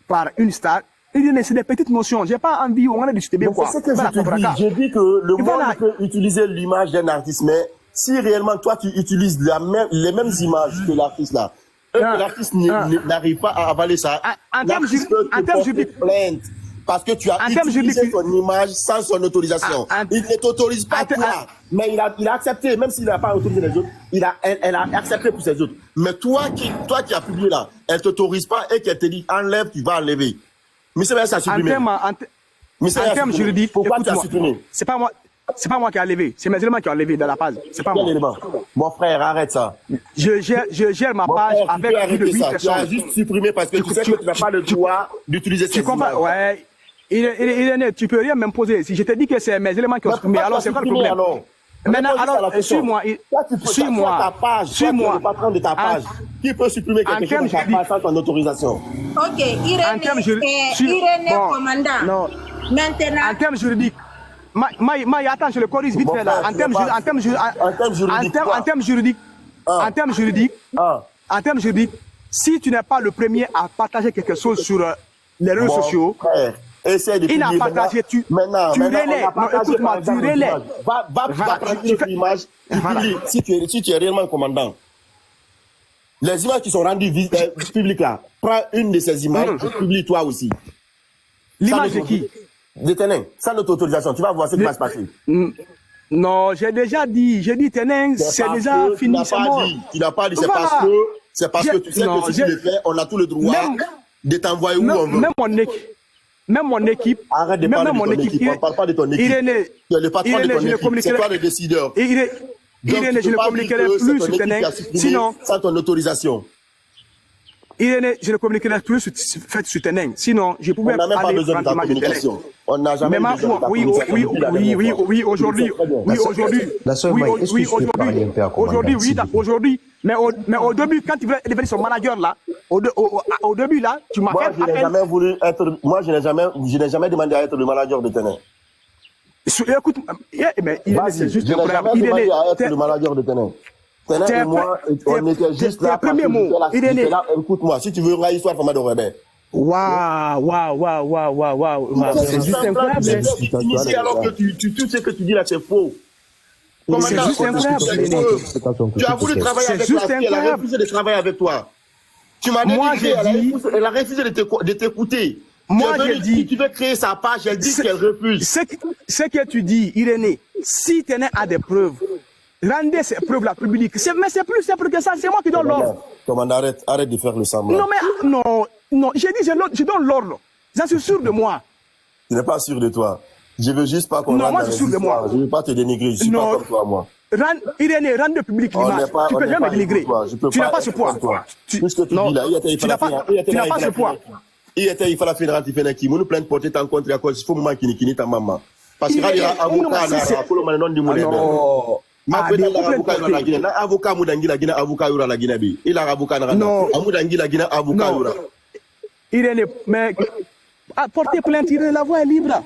par une star, c'est des petites notions. Je n'ai pas envie, on a discuté quoi. C'est ce que je te dis. J'ai dit que le monde peut utiliser l'image d'un artiste, mais si réellement toi tu utilises les mêmes images que l'artiste là, et que l'artiste n'arrive pas à avaler ça, l'artiste peut te porter plainte. Parce que tu as utilisé son image sans son autorisation. Il ne t'autorise pas toi, mais il a accepté, même s'il n'a pas autorisé les autres, elle a accepté pour ses autres. Mais toi qui as publié là, elle ne t'autorise pas et qu'elle te dit enlève, tu vas enlever. Mais c'est bien ça supprimé. En termes juridiques, pourquoi tu as supprimé? C'est pas moi qui ai enlevé, c'est mes éléments qui ont enlevé dans la page. C'est pas moi. Mon frère, arrête ça. Je gère ma page avec plus de 8 personnes. Tu as juste supprimé parce que tu sais que tu n'as pas le droit d'utiliser ces images. Tu comprends? Ouais. Irénée, tu peux rien m'imposer. Si je te dis que c'est mes éléments qui ont supprimé, alors c'est quoi le problème? Maintenant, alors, suis-moi. Ta page, le patron de ta page. Qui peut supprimer quelque chose de ta page sans ton autorisation? Ok, Irénée, commandant. Non. Maintenant. En termes juridiques, attends, je le corrige vite fait là. En termes juridiques, si tu n'es pas le premier à partager quelque chose sur les réseaux sociaux, il a partagé, tu relais. Non, écoute-moi, tu relais. Va prendre une image, si tu es réellement commandant. Les images qui sont rendues publiques là, prends une de ces images et publie toi aussi. L'image de qui? De Tening, sans notre autorisation, tu vas voir ce qui va se passer. Non, j'ai déjà dit, Tening, c'est déjà fini, c'est mort. Tu n'as pas dit, c'est parce que tu sais que si tu le fais, on a tout le droit de t'envoyer où on veut. Même mon équipe. Arrête de parler de ton équipe. On ne parle pas de ton équipe. Irénée, tu es le patron de ton équipe. C'est toi le décideur. Irénée, je ne communiquerai plus sur Tening. Sinon. Sans ton autorisation. Irénée, je ne communiquerai plus sur Ténin. Sinon, je pouvais On n'a même pas aller besoin de ta prendre l'image de Ténin. communication. On n'a jamais Mais besoin de ta oui, communication. oui, depuis la dernière oui, fois. oui, aujourd'hui, oui, aujourd'hui, La sœur Maï, est-ce que oui, je peux parler un peu à aujourd'hui, commandant, oui, s'il vous plaît? aujourd'hui, mais au début, quand tu voulais devenir son manager là, au début là, tu m'as Moi, fait je n'ai jamais voulu être, moi, je n'ai jamais demandé à être le manager de Ténin. Écoute, mais c'est juste Je n'ai incroyable. jamais demandé à être T'es- le manager de Ténin. Ténin tes et moi, on était juste là. tes premiers mots, J'étais là, écoute-moi, si tu veux une histoire, faut de Rebelle. Waouh, c'est juste incroyable. Ici, alors que tout ce que tu dis là, c'est faux. C'est juste incroyable. Tu as voulu travailler C'est avec juste toi, elle a incroyable. refusé de travailler avec toi. Tu m'as dit Moi, que j'ai dit- elle a refusé de t'écouter. Moi, Tu es j'ai venu, dit- tu veux créer sa page, elle dit qu'elle refuse. Ce que tu dis, Irénée, si Ténin a des preuves, rendez ces preuves-là publiques. Mais c'est plus simple que ça, c'est moi qui donne l'ordre. Commandant, arrête de faire le semblant. Non, mais non, j'ai dit, je donne l'ordre. J'en suis sûr de moi. Tu n'es pas sûr de toi. Je veux juste pas qu'on Non, rentre moi, dans je les suis sûr de moi. histoires. Je ne veux pas te dénigrer, je suis Non. pas comme toi, moi. Irénée, rendre public l'image. Tu peux jamais me dénigrer. Tu n'as pas ce poids. Tout ce que tu Non, dis là, tu n'as pas ce poids. Il était, il fallait faire un qui nous plainte porter en contre à cause, il faut moment qui n'est ta maman. Parce que là, il y a avocat, là, pour le moment, non, du monde. Ma peut être avocat, il y a la Guinée. Avocat, Moudangi, la Guinée, avocat, il y a la Guinée. Il a avocat, Non. Moudangi, la Guinée, avocat, il y a. Irénée, mais porter plainte, Irénée, la voie est libre.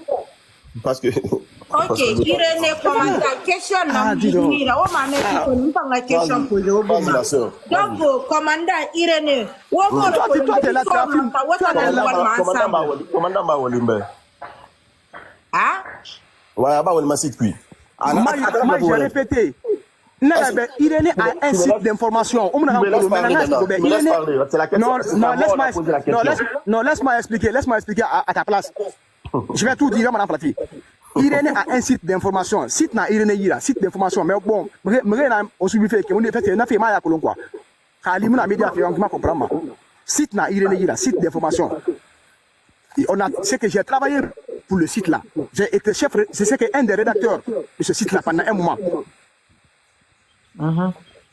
Parce que. Ok, Irénée, comment ta question n'a dis donc. pas question pour le Vas-y, la sœur. Donc, commandant Irénée, Toi, t'es là, tu as filmé. Commandant Bawolimbe. Ah? Ouais, Bawolimbe, c'est cuit. Moi, j'ai répété. Irénée a un site d'information. Non, laisse-moi expliquer à ta place. Je vais tout dire, madame Flati. Irénée a un site d'information. Site na Irénée Yira, site d'information. Mais bon, on subit fait que on fait na fait maya kolon quoi. Kali muna média fait on comprend. Site na Irénée Yira, site d'information. C'est que j'ai travaillé pour le site là. J'ai été chef, c'est qu'un des rédacteurs de ce site là pendant un mois.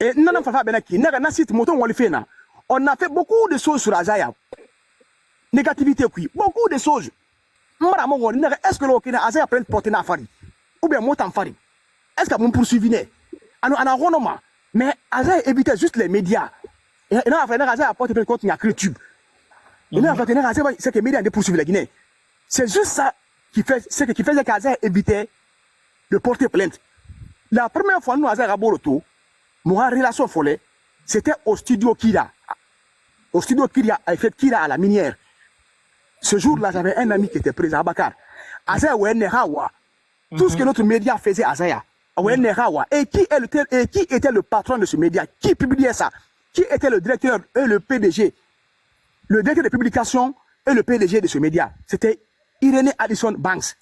Et non, on a fait beaucoup de choses sur Azaya. Négativité, beaucoup de choses. Est-ce que l'Okina Azaya prend porter na fari? Ou bien monte en fari? Est-ce que vous poursuivez? Mais Azaya évitait juste les médias. Et là, Azaya apporte plainte contre YouTube. Et là, c'est que les médias ont poursuivi la Guinée. C'est juste ça qui faisait qu'Azaya évitait de porter plainte. La première fois, nous, Azaya Raboroto, mon relation folle, c'était au studio Kira. Au studio Kira, a fait Kira à la minière. Ce jour-là, j'avais un ami qui était présent à Bakar. Azaya Ouenerawa. Tout ce que notre média faisait, Azaya. Ouenerawa. Et qui était le patron de ce média? Qui publiait ça? Qui était le directeur et le PDG? Le directeur de publication et le PDG de ce média. C'était Irénée Addison Banks.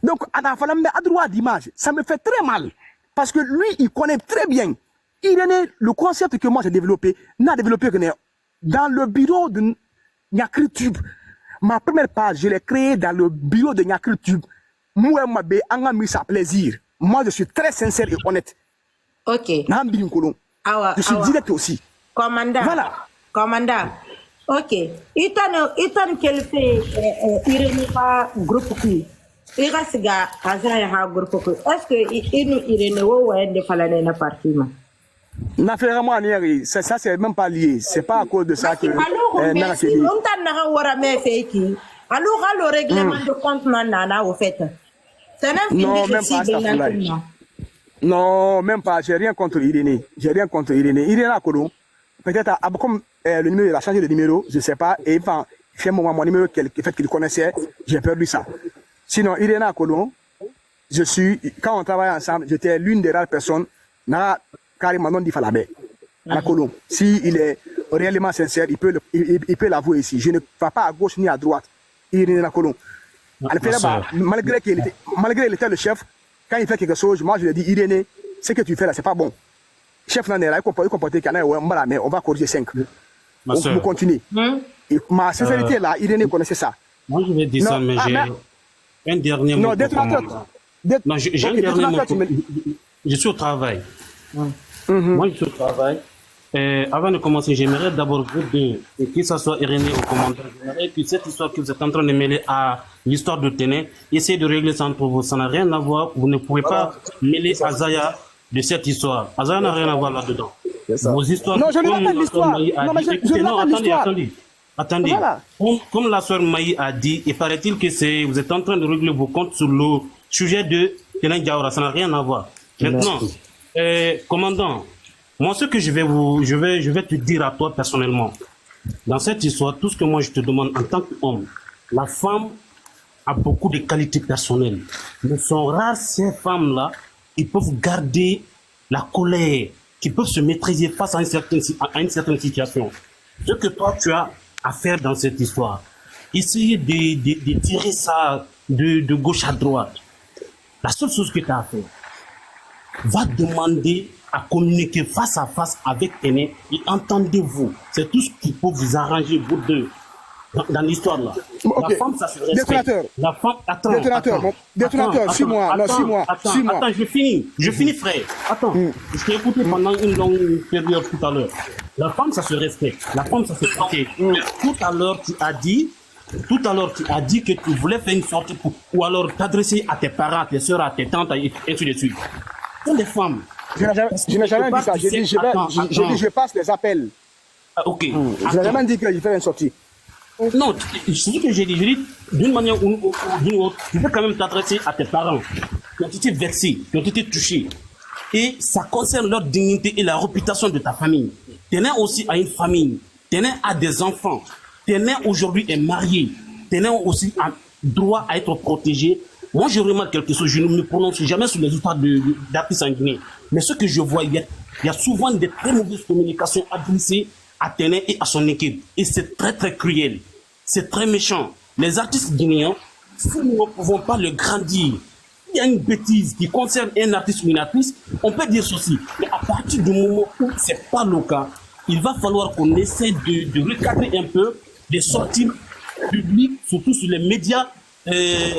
Donc, à droit d'image, ça me fait très mal. Parce que lui, il connaît très bien. Irénée, le concept que moi j'ai développé, n'a développé que dans le bureau de Nyakritube. Ma première page, je l'ai créée dans le bureau de Nyakritube. Moi, on a mis ça plaisir. Moi, je suis très sincère et honnête. Ok. Je suis direct aussi. Commandant. Voilà. Commandant. Ok. Itan quel fait Irénée pas groupe qui? Irasiga Azaya ha groupe qui. Est-ce que Irénée ou de Falane na partie? Ça, c'est même pas lié. C'est pas à cause de ça que. Alors, le règlement de compte nana au fait. Non, même pas ça. Non, même pas. J'ai rien contre Irénée. Irénée a connu. Peut-être, comme le numéro, il a changé de numéro, je sais pas. Et enfin, il fait mon numéro qu'il connaissait, j'ai perdu ça. Sinon, Irénée a connu. Quand on travaille ensemble, j'étais l'une des rares personnes, carrément non dit Falabé. À Colomb. S'il est réellement sincère, il peut l'avouer ici. Je ne vais pas à gauche ni à droite. Irénée a Colomb. Malgré qu'il était le chef, quand il fait quelque chose, moi je lui dis Irénée, ce que tu fais là, c'est pas bon. Chef n'en est là, il comporte qu'il y a mais on va corriger 5. On continue. Ma sincérité là, Irénée connaissait ça. Moi je vais dire ça, mais j'ai un dernier mot. Non, j'ai un dernier mot. Je suis au travail. Moi je suis au travail. Avant de commencer, j'aimerais d'abord vous dire, que ce soit Irénée ou commentaire, j'aimerais que cette histoire que vous êtes en train de mêler à l'histoire de Téné, essayez de régler ça entre vous. Ça n'a rien à voir. Vous ne pouvez pas mêler Azaya de cette histoire. Azaya n'a rien à voir là-dedans. Vos histoires. Non, je ne rappelle l'histoire. Non, mais je non, rappelle l'histoire. Attendez. Voilà. Comme la soeur Maï a dit, il paraît-il que vous êtes en train de régler vos comptes sur le sujet de Téné Diawara. Ça n'a rien à voir. Maintenant, commandant, moi, ce que je vais te dire à toi personnellement, dans cette histoire, tout ce que moi je te demande en tant qu'homme, la femme a beaucoup de qualités personnelles. Mais sont rares ces femmes-là qui peuvent garder la colère, qui peuvent se maîtriser face à une certaine situation. Ce que toi tu as à faire dans cette histoire, essayer de tirer ça de gauche à droite. La seule chose que tu as à faire, va demander à communiquer face à face avec Téné et entendez-vous. C'est tout ce qui peut vous arranger, vous deux, dans l'histoire là. Okay. La femme, ça se respecte. Détonateur. La femme, attends. Détonateur, suis-moi. Attends, je finis, frère. Attends, je t'ai écouté pendant une longue période tout à l'heure. La femme, ça se respecte. La femme, ça se respecte. Tout à l'heure, tu as dit que tu voulais faire une sortie ou alors t'adresser à tes parents, à tes soeurs, à tes tantes, et ainsi de suite. Pour les femmes. Je n'ai jamais dit ça. J'ai dit, je passe les appels. Ok. Je n'ai jamais dit que je fais une sortie. Non, c'est ce que j'ai dit. Je dis, d'une manière ou d'une autre, tu peux quand même t'adresser à tes parents qui ont été vexés, qui ont été touchés. Et ça concerne leur dignité et la réputation de ta famille. Téné aussi a une famille. Téné a des enfants. Téné aujourd'hui est marié. Téné aussi a droit à être protégé. Moi, je remarque quelque chose. Je ne me prononce jamais sur les histoires d'artistes en Guinée. Mais ce que je vois, il y a souvent des très mauvaises communications adressées à Téné et à son équipe. Et c'est très, très cruel. C'est très méchant. Les artistes guinéens, si nous ne pouvons pas le grandir, il y a une bêtise qui concerne un artiste ou une actrice, on peut dire ceci. Mais à partir du moment où ce n'est pas le cas, il va falloir qu'on essaie de recadrer un peu des sorties publiques, surtout sur les médias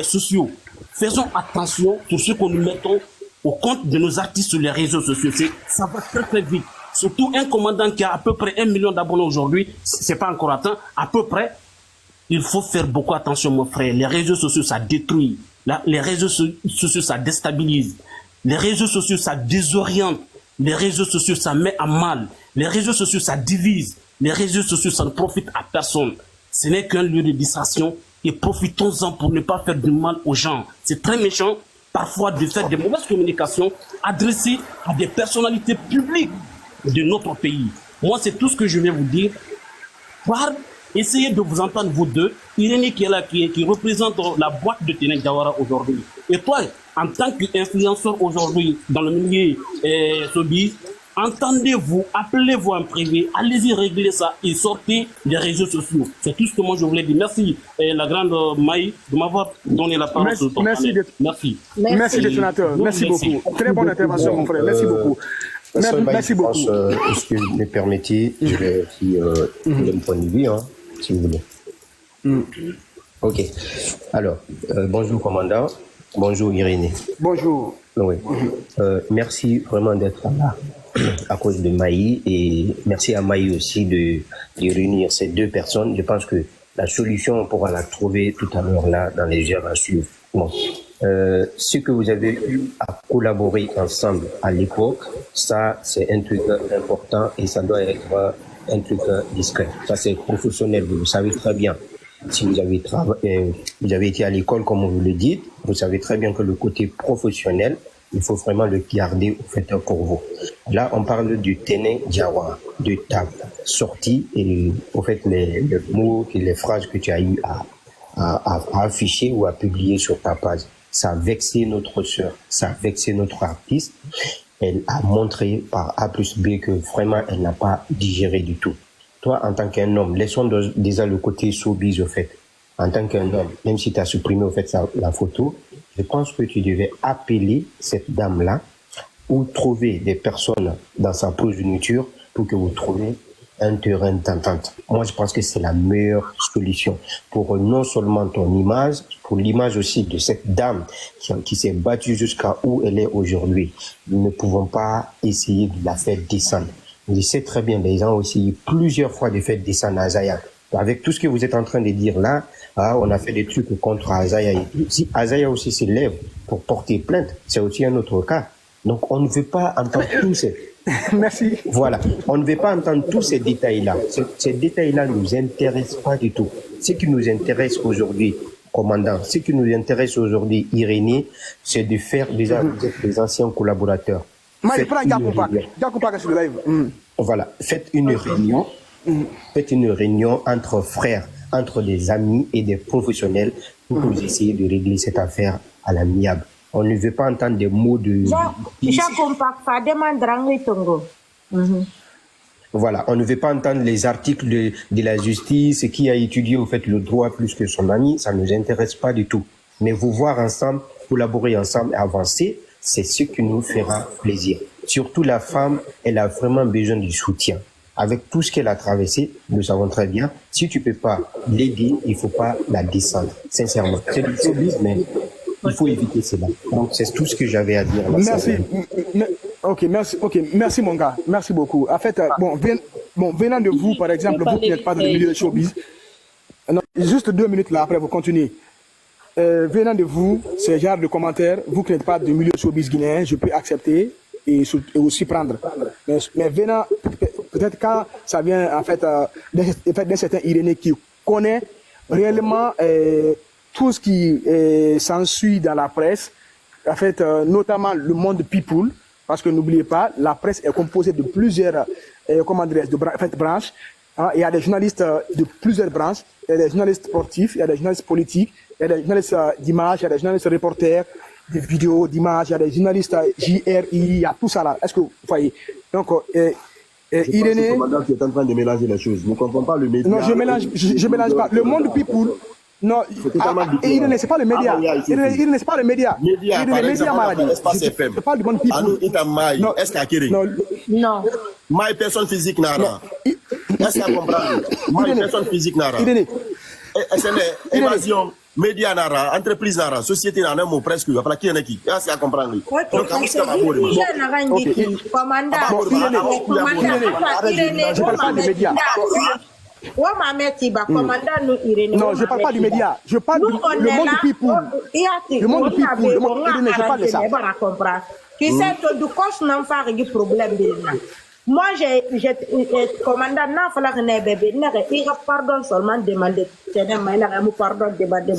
sociaux. Faisons attention sur ce que nous mettons au compte de nos artistes sur les réseaux sociaux. Ça va très très vite. Surtout un commandant qui a à peu près 1 million d'abonnés aujourd'hui, c'est pas encore atteint, à peu près. Il faut faire beaucoup attention, mon frère. Les réseaux sociaux, ça détruit. Les réseaux sociaux, ça déstabilise. Les réseaux sociaux, ça désoriente. Les réseaux sociaux, ça met à mal. Les réseaux sociaux, ça divise. Les réseaux sociaux, ça ne profite à personne. Ce n'est qu'un lieu de distraction. Et profitons-en pour ne pas faire du mal aux gens. C'est très méchant, parfois, de faire des mauvaises communications adressées à des personnalités publiques de notre pays. Moi, c'est tout ce que je vais vous dire. Essayez de vous entendre, vous deux. Irénée qui est là, qui représente la boîte de Téné Diawara aujourd'hui. Et toi, en tant qu'influenceur aujourd'hui dans le milieu showbiz, entendez-vous, appelez-vous en privé, allez-y régler ça et sortez des réseaux sociaux. C'est tout ce que moi je voulais dire. Merci, la grande Maï, de m'avoir donné la parole. Merci, détonateur. Merci beaucoup. Très bonne intervention, mon frère. Merci beaucoup. Merci beaucoup. Si vous me permettez, je vais aussi donner mon point de vue, hein, si vous voulez. Ok. Alors, bonjour, commandant. Bonjour, Irénée. Bonjour. Oui. Merci vraiment d'être là à cause de Maï et merci à Maï aussi de réunir ces deux personnes. Je pense que la solution, on pourra la trouver tout à l'heure là dans les heures à suivre. Bon. Ce que vous avez eu à collaborer ensemble à l'époque, ça c'est un truc important et ça doit être un truc discret. Ça c'est professionnel, vous le savez très bien. Si vous avez vous avez été à l'école comme vous le dites, vous savez très bien que le côté professionnel, il faut vraiment le garder au fait pour vous. Là, on parle du Téné Diawara, de ta sortie et au fait les mots et les phrases que tu as eu à afficher ou à publier sur ta page. Ça a vexé notre sœur, ça a vexé notre artiste. Elle a montré par A plus B que vraiment elle n'a pas digéré du tout. Toi, en tant qu'un homme, laissons déjà le côté showbiz au fait. En tant qu'un homme, même si tu as supprimé au fait la photo, je pense que tu devais appeler cette dame-là ou trouver des personnes dans sa progéniture pour que vous trouviez un terrain d'entente. Moi, je pense que c'est la meilleure solution pour non seulement ton image, pour l'image aussi de cette dame qui s'est battue jusqu'à où elle est aujourd'hui. Nous ne pouvons pas essayer de la faire descendre. Je sais très bien, les gens ont essayé plusieurs fois de faire descendre Azaya. Avec tout ce que vous êtes en train de dire là, on a fait des trucs contre Azaya et tout. Si Azaya aussi se lève pour porter plainte, c'est aussi un autre cas. Donc on ne veut pas entendre tous ces... Merci. Voilà, on ne veut pas entendre tous ces détails-là. Ces détails-là ne nous intéressent pas du tout. Ce qui nous intéresse aujourd'hui, commandant, ce qui nous intéresse aujourd'hui, Irénée, c'est de faire des anciens collaborateurs. Voilà, faites une réunion entre frères, entre des amis et des professionnels pour que vous essayiez de régler cette affaire à l'amiable. On ne veut pas entendre des mots de... Voilà, on ne veut pas entendre les articles de la justice, qui a étudié au fait le droit plus que son ami, ça ne nous intéresse pas du tout. Mais vous voir ensemble, collaborer ensemble et avancer, c'est ce qui nous fera plaisir. Surtout la femme, elle a vraiment besoin du soutien. Avec tout ce qu'elle a traversé, nous savons très bien, si tu peux pas l'aider, il faut pas la descendre, sincèrement. C'est du showbiz, mais il faut éviter cela. Donc c'est tout ce que j'avais à dire. Merci. Merci mon gars, merci beaucoup. En fait, venant de vous, par exemple, vous qui n'êtes pas dans le milieu de showbiz, non, juste 2 minutes là, après vous continuez. Venant de vous, ce genre de commentaires, vous qui n'êtes pas du milieu de showbiz guinéen, je peux accepter et aussi prendre. Mais venant, peut-être quand ça vient en fait d'un certain Irénée qui connaît réellement tout ce qui s'ensuit dans la presse, en fait, notamment le monde people, parce que n'oubliez pas, la presse est composée de plusieurs branches. Hein, il y a des journalistes de plusieurs branches, il y a des journalistes sportifs, il y a des journalistes politiques, il y a des journalistes d'images, il y a des journalistes reporters, des vidéos, d'images, il y a des journalistes JRI, il y a tout ça là. Est-ce que vous voyez? Donc, Irénée... Le commandant qui est en train de mélanger les choses. Vous ne comprenez pas le média. Non, je mélange pas. Le monde people... Non, Irénée, c'est pas le média. Irénée, c'est pas le média. Média, par exemple, Espace FM. Je parle du monde people. Non, est-ce qu'il y a Non. Maï, personne physique nara. Est-ce qu'il y a compris? Maï, personne physique nara. Irénée. C'est évasion. Média nara, entreprise nara, société nara, mot presque. Après, qui est qui? Est-ce qu'il y a compris? Donc, je parle pas des médias. Non, je parle pas du média. Je parle du monde people. Le monde people. Je parle de ça. Tu sais, du coach n'a pas de problème. Moi, j'ai commandant n'a pas la bébé. Il a pardon seulement demandé. Il a pardon demandé.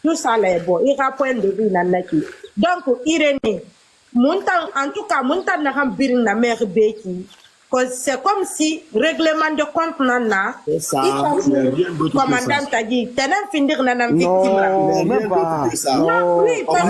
Tout ça là bon. Il a point de vue nanaki. Donc, Irénée, en tout cas, montant n'a pas bir na mère Becky. C'est comme si règlement de compte nana. C'est ça. Commandant t'a dit, t'es un finir nana victime. Non, même pas. Non, oui, parce que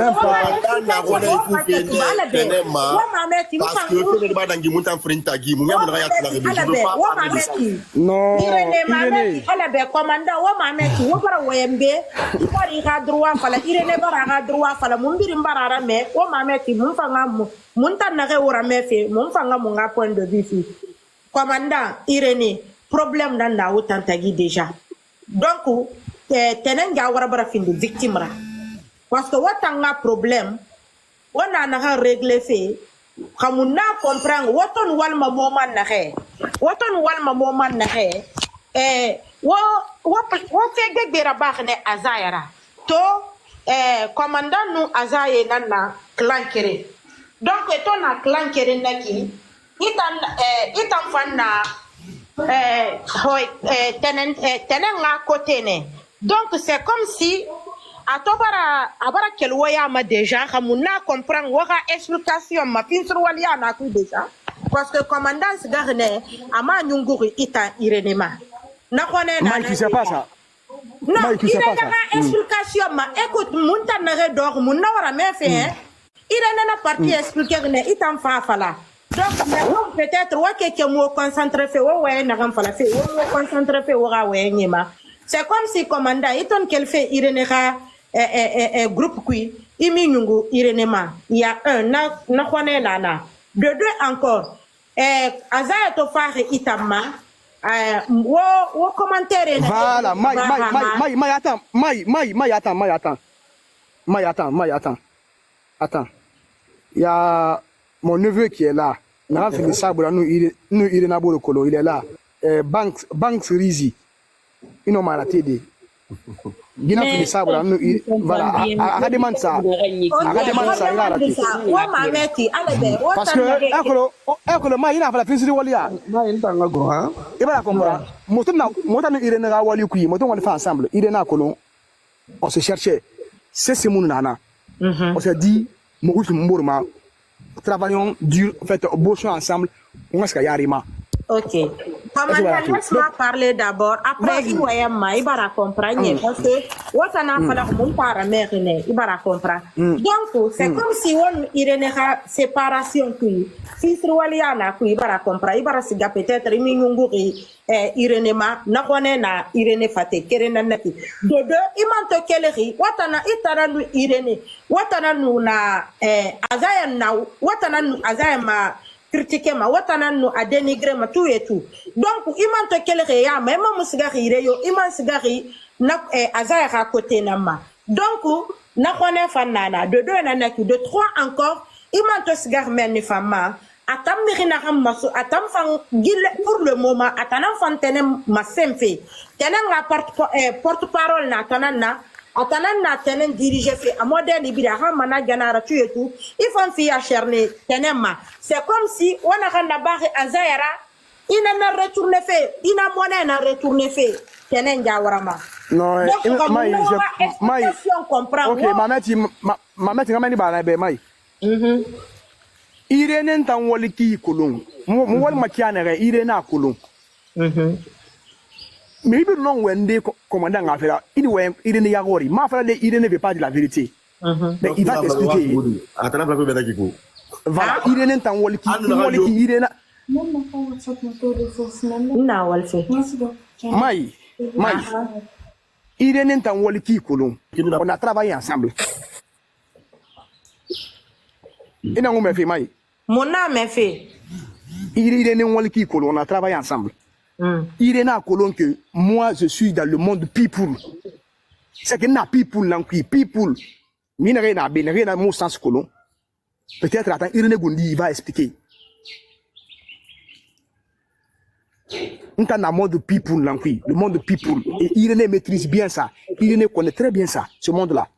commandant Irénée, problème dans la haute antagui déjà. Donc, tenen ga warabara fin de victime. Parce que watanga problème, on a réglé fait. Comme on a comprendre, waton walma moment nahe. Waton walma moment nahe. Wa fait de rabahne azayara. To, commandant nous azaye nana clankere. Donc, eton a clankere naki. Itan fanna tenen nga côté ne. Donc c'est comme si abara quel ma déjà kamuna comprendre waka explication ma fin sur walia na ku déjà parce que commandant garne ama nyunguri ita Irénéma na connaît na tu sais pas ça. Non, il a une explication ma écoute munta na redor munna wara me fait hein. Il a une partie expliquer ne itan fa fala. Donc, peut-être, que moi concentré fait, c'est comme si commandant, il qu'elle fait Irénée groupe qui, Irénéma, il y a un, na, de deux encore, Azaya Tofare Itama, wo commentaire. Voilà, attends. Il y a mon neveu qui est là. n'a fait ça pour nous il est na bolo kolo il est là banks rizi ils n'ont mal à t'aider Gina fait ça pour nous voilà à demande ça il a raté parce que école ma il a fait la finir walia Ma il tanga go hein. et voilà comprendre moto na il na wali ku moto on fait ensemble il est na kolo on se cherchait c'est mon nana on s'est dit Mokutu Mbourma travaillons dur en fait bossons ensemble on est-ce qu'il y a Rima. Ok. Commandant, laisse-moi parler d'abord. Après, il va comprendre. Parce que, on a fallu mon paramètre, il va comprendre. Donc, c'est comme si on irait à séparation. Si Waliana, il va comprendre. Il va se dire peut-être, il m'inguri, Irenema, Nakwanena, Irene Fate, Kerena Naki. De deux, il m'en te Watana, Itana, Irene. Watana, na, Azayana, Watana, Azayama. Critiquer ma watana no a dénigrer ma tout et tout donc iman to kele ya même musigari reyo iman sigari na azaya à côté na ma donc na kone fanana de deux na ki de trois encore iman to sigar men ni fama atam mirina hamaso atam fan gile pour le moment atanam fantene ma semfe tenen la porte parole na tanana atanan na tenen dirige fait à modèle libéra mana ganara tu et tout il faut fi acharné tenema c'est comme si on a randa barre azayara il n'a retourné fait il n'a moyen na retourné fait tenen jawarama non mai comprend OK ma meti ngama ni bana be mai irene ntan woli ki kolon mo wol makiane re irene akolon mais il non wende commandant a fait il ne yagori ma fait il ne veut pas dire la vérité mais il va t'expliquer attends la première qui voilà il ne n'entend woli qui il est na walfe mai il ne n'entend woli qui kolon on a travaillé ensemble il n'a pas fait mai mon âme est fait il ne woli qui kolon on a travaillé ensemble. Il est là que moi je suis dans le monde people. C'est que na people l'enqui people. Minere na benere na mon sens colon. Peut-être attends Irene Gondi il va expliquer. On est dans le monde people l'enqui, le monde people et Irene maîtrise bien ça. Irene connaît très bien ça, ce monde-là.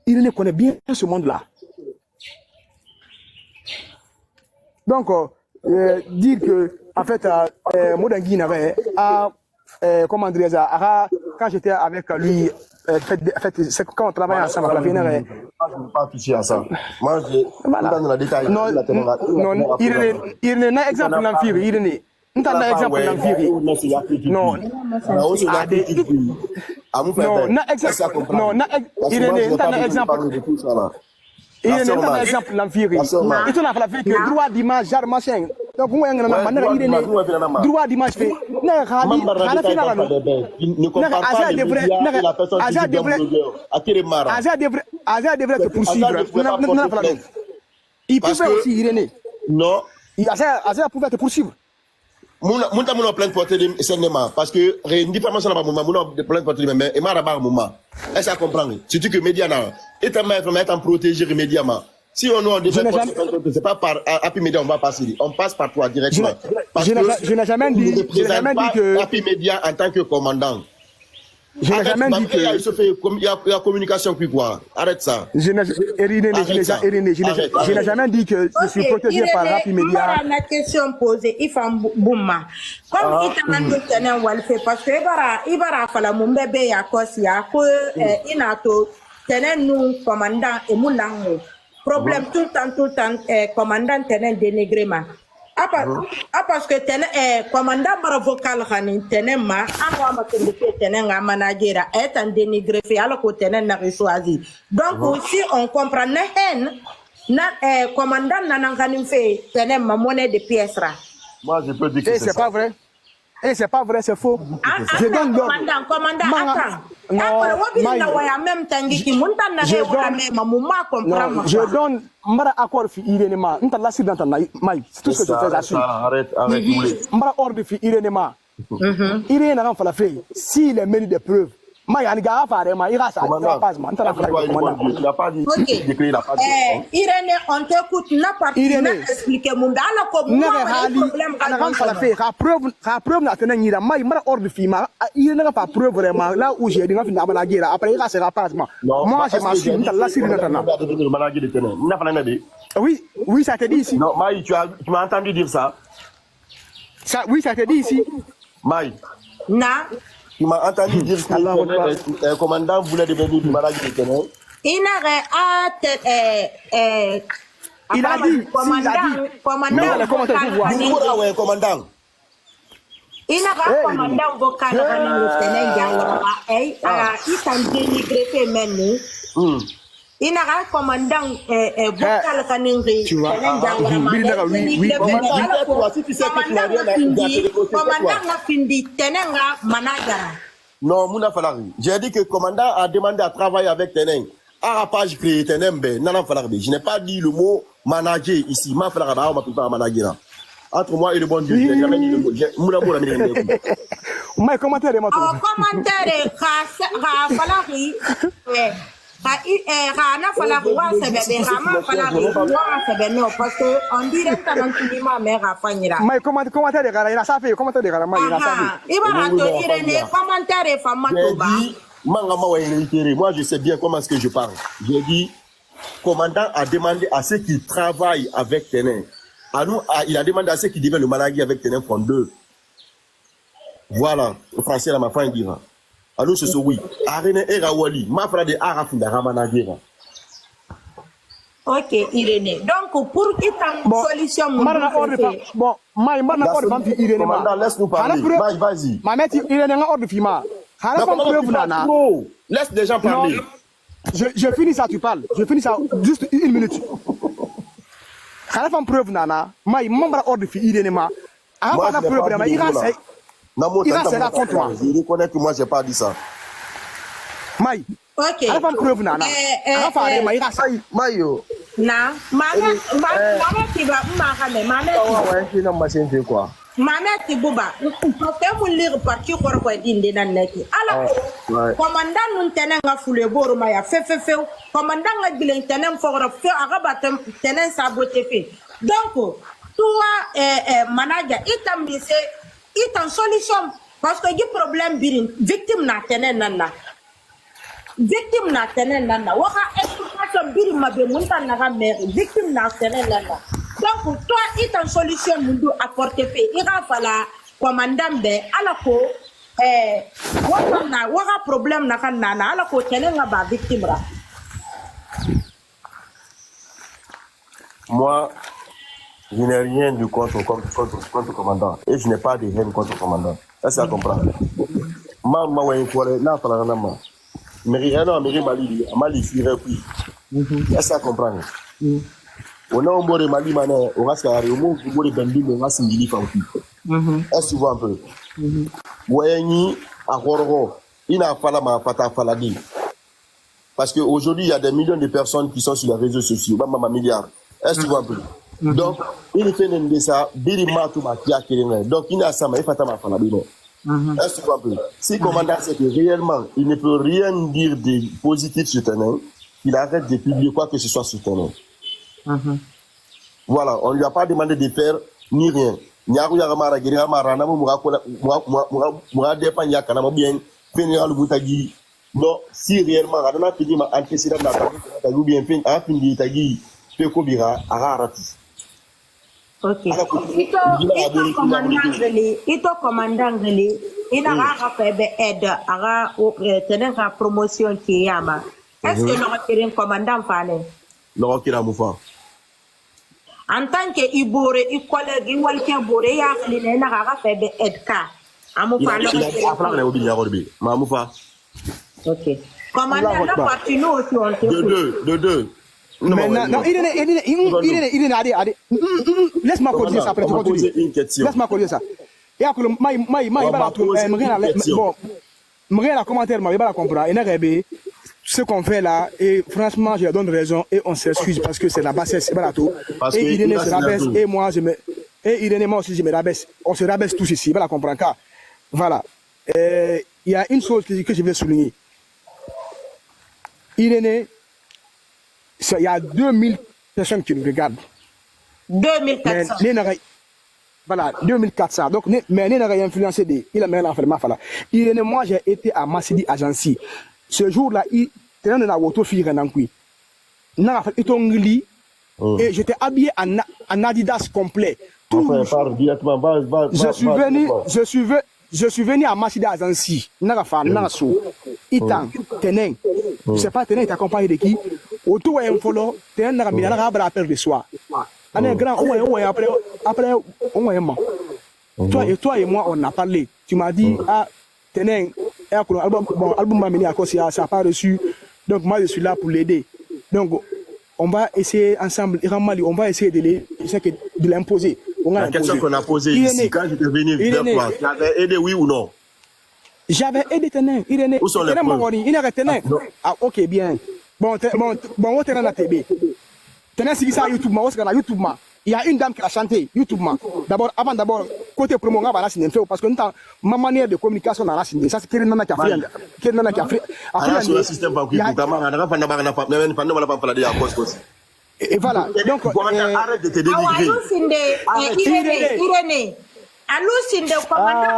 Irene connaît bien ce monde-là. Donc dire que en fait Modangi n'avait comment dire ça quand j'étais avec lui c'est quand on travaille ensemble à la fin je ne veux pas toucher à ça moi je dans la détail non il n'est exemple l'enfir il n'est pas exemple l'enfir non il n'est pas exemple il est un exemple l'enfiri. Et tu n'as pas fait que droit d'image, genre machin. Donc, moi, il est droit d'image fait. Aza devrait te poursuivre. Il pouvait aussi, Irénée. Non. Aza pouvait te poursuivre. Mon tamoun plein de portées de cinéma parce que rien différence là bas mon plein de portées de mais et marabar moment est-ce à comprendre surtout que média là est en protéger immédiatement si on nous devait c'est pas par Happy Media on va passer on passe par toi directement parce que je n'ai jamais dit que Happy Media en tant que commandant je n'ai jamais dit que il y a communication puis quoi arrête ça je n'ai jamais dit que je suis protégé par Happy Media. La question posée il faut bouma comme il t'a demandé tenir walfe parce que ibara fala mon bébé ya kosi ya ko inato tenir nous commandant et mon langue problème tout le temps commandant tenir dénigrement parce que commandant bara vocal khani tenema anwa matendeke tenenga managera est en dénigré fait alors que tenen n'a choisi donc si on comprend na haine na commandant nanangani fait tenema monnaie de pièces ra moi je peux dire que c'est pas vrai. Et c'est pas vrai, c'est faux. Je donne commandant, attends. Je donne Mbara accord fi Irénema. Nta la sir dans ta maï. C'est tout ce que je fais là-dessus. Arrête. Mbara ordre fi Irénema. Irénema fa la fait. S'il est mérite des preuves, Mai, ani gara faire, ma, il a ça, il a pas, man. T'as la frère, commandant. Il n'a pas dit. Ok. Il n'a pas dit. Irénée, on t'écoute, n'a pas expliqué mon gars, alors que moi, Hali, ana kan fala fe, ka preuve na tena nyira, mai mara ordre fima, Irénée n'a pas preuve vraiment, là où j'ai dit, n'a pas la guerre, après il a sera pas, moi, je m'en suis, la siri na tana. Oui, oui, ça te dit ici. Non, Maï, tu m'as entendu dire ça? Ça, oui, ça te dit ici. Maï. Na. Tu m'as entendu dire que le commandant voulait devenir du malade de terrain. Il a dit, commandant. Il n'a pas commandant vocal le Sénégal. Il s'en dénigré même. Il n'a pas commandant vocal caningri. Si tu sais que tu n'as rien à dire, commandant n'a fini tenenga manager. Non, Mouna Falari. J'ai dit que le commandant a demandé à travailler avec Teneng. Arapage créé Tenembe, Nana Falari. Je n'ai pas dit le mot manager ici. Ma Falari, ma plupart manager. Entre moi et le bon Dieu, je n'ai jamais dit le mot. Mouna Mouna Mouna. Mais commentaire, moi. Commentaire, Falari. Rana Falari, Rama Falari, non, parce qu'on dirait que dans tout le monde, mère a fini là. Mais commentaire, il a ça fait, commentaire, il a ça fait. Il va rentrer, commentaire, femme. Moi, je sais bien comment est-ce que je parle. J'ai dit, commandant a demandé à ceux qui travaillent avec Tenem. À nous, il a demandé à ceux qui deviennent le manager avec Tenem Front 2. Voilà, le français là, ma femme dira. À nous, c'est oui. Arene et Rawali, ma frère de Arafin de Ramanagira. Ok, Irénée. Donc, pour qu'il y ait une solution, bon, commandant, laisse-nous parler. Vas-y. Ma mère, Irénée, on ordre fima. Laisse des gens parler. Je finis ça, tu parles. Je finis ça juste une minute. Quand la femme preuve nana, moi, il m'a ordre fi Irénée ma. Moi, je n'ai pas dit il va se raconter toi. Je reconnais que moi, je n'ai pas dit ça. Maï. Ok. La femme preuve nana. Maïo. Na, maman qui va maman qui bouba. Parce que mon lire parti pour quoi d'inde dans neki. Alors, commandant nous tenant à fouler boro maya fait. Commandant la bilan tenant for fait arabatem tenant saboté fait. Donc, toi manager, il en solution parce que il problème birin victime na tenant nana. Victime na tenen nana waka explication biri mabe munta na mère victime na tenen nana donc toi il en solution mundu apporter fait il va falloir commandant be alako waka problème na kan nana alako tenen nga ba victime ra. Moi je n'ai rien de contre commandant et je n'ai pas de haine contre commandant. Est-ce que tu comprends? Maman wa infore na fala na ma Mali firait puis. Est-ce que tu comprends? On a un mot de Mali, on va se faire un mot de Bambi, on va se dire est-ce que tu vois un peu? Ouayani, à Roro, il n'a pas la fata faladi. Parce qu'aujourd'hui, il y a des millions de personnes qui sont sur les réseaux sociaux, même milliards. Est-ce que tu vois un peu? Donc, il fait un ça, Birima tout ma kia kirine. Donc, il n'a pas ma fata faladi. Est-ce que tu vois un peu? Si le commandant sait que réellement, il ne peut rien dire de positif sur Tenem, il arrête de publier quoi que ce soit sur Tenem. Voilà, on ne lui a pas demandé de faire ni rien. Non, si réellement, on a fait des antécédents ou bien fait un film de Tagui, Pekobira, Ararati. Ok. Ito commandant gele ina ga fa be aide aga tenen ka promotion ki yama. Est-ce que le kirin commandant fane? Non, qui la moufa. En tant que ibore i collègue i walke bore ya khline na ga fa be aide ka. Amu fa le ma moufa. Ok. Commandant la partie nous aussi on te de deux. Mais non, il est allez. Laisse-moi corriger ça après tu continues. Laisse-moi corriger ça. Et après, la commentaire, il va la comprendre. Ce qu'on fait là, et franchement, je donne raison et on s'excuse parce que c'est la bassesse, c'est pas la tout. Et Irénée se rabaisse et moi, et Irénée, moi aussi, je me rabaisse. On se rabaisse tous ici, il va la comprendre. Car, voilà. Il y a une chose que je vais souligner. Irénée, il y a 2000 personnes qui nous regardent. 2400. Voilà, 2400. Donc, mais il n'a rien influencé. Il a même fait le mafala. Irénée, moi, j'ai été à Massidi Agency. Ce jour-là, il était dans la auto fille Renankui. Et j'étais habillé en Adidas complet. Enfin, parle directement, je suis venu à Massidi Agency. Nagafa, Nagaso. Itan, Teneng. Je ne sais pas, Teneng est accompagné de qui? Autour d'un follow, Teneng n'a pas la appel de soir. On est grand, après, on est mort. Toi et moi, on a parlé. Tu m'as dit, ah, Teneng, album m'a mené à cause, ça n'a pas reçu. Donc, moi, je suis là pour l'aider. Donc, on va essayer ensemble, on va essayer de l'imposer. La question qu'on a posée ici, quand j'étais venu vers toi, tu avais aidé, oui ou non? J'avais aidé Teneng. Où sont les preuves? Il n'a Teneng. Ah, ok, bien. Bon, on est dans la TV. Teneng, c'est ça, YouTube, YouTube. Il y a une dame qui a chanté, YouTube. D'abord, côté promo, on va la parce que ma manière de communication dans la signé. Ça, c'est quel nana qui a fait. Quel nana qui a fait. Sur le système, et voilà. Donc, arrête de te dénigrer. Irénée. Alusinde commandant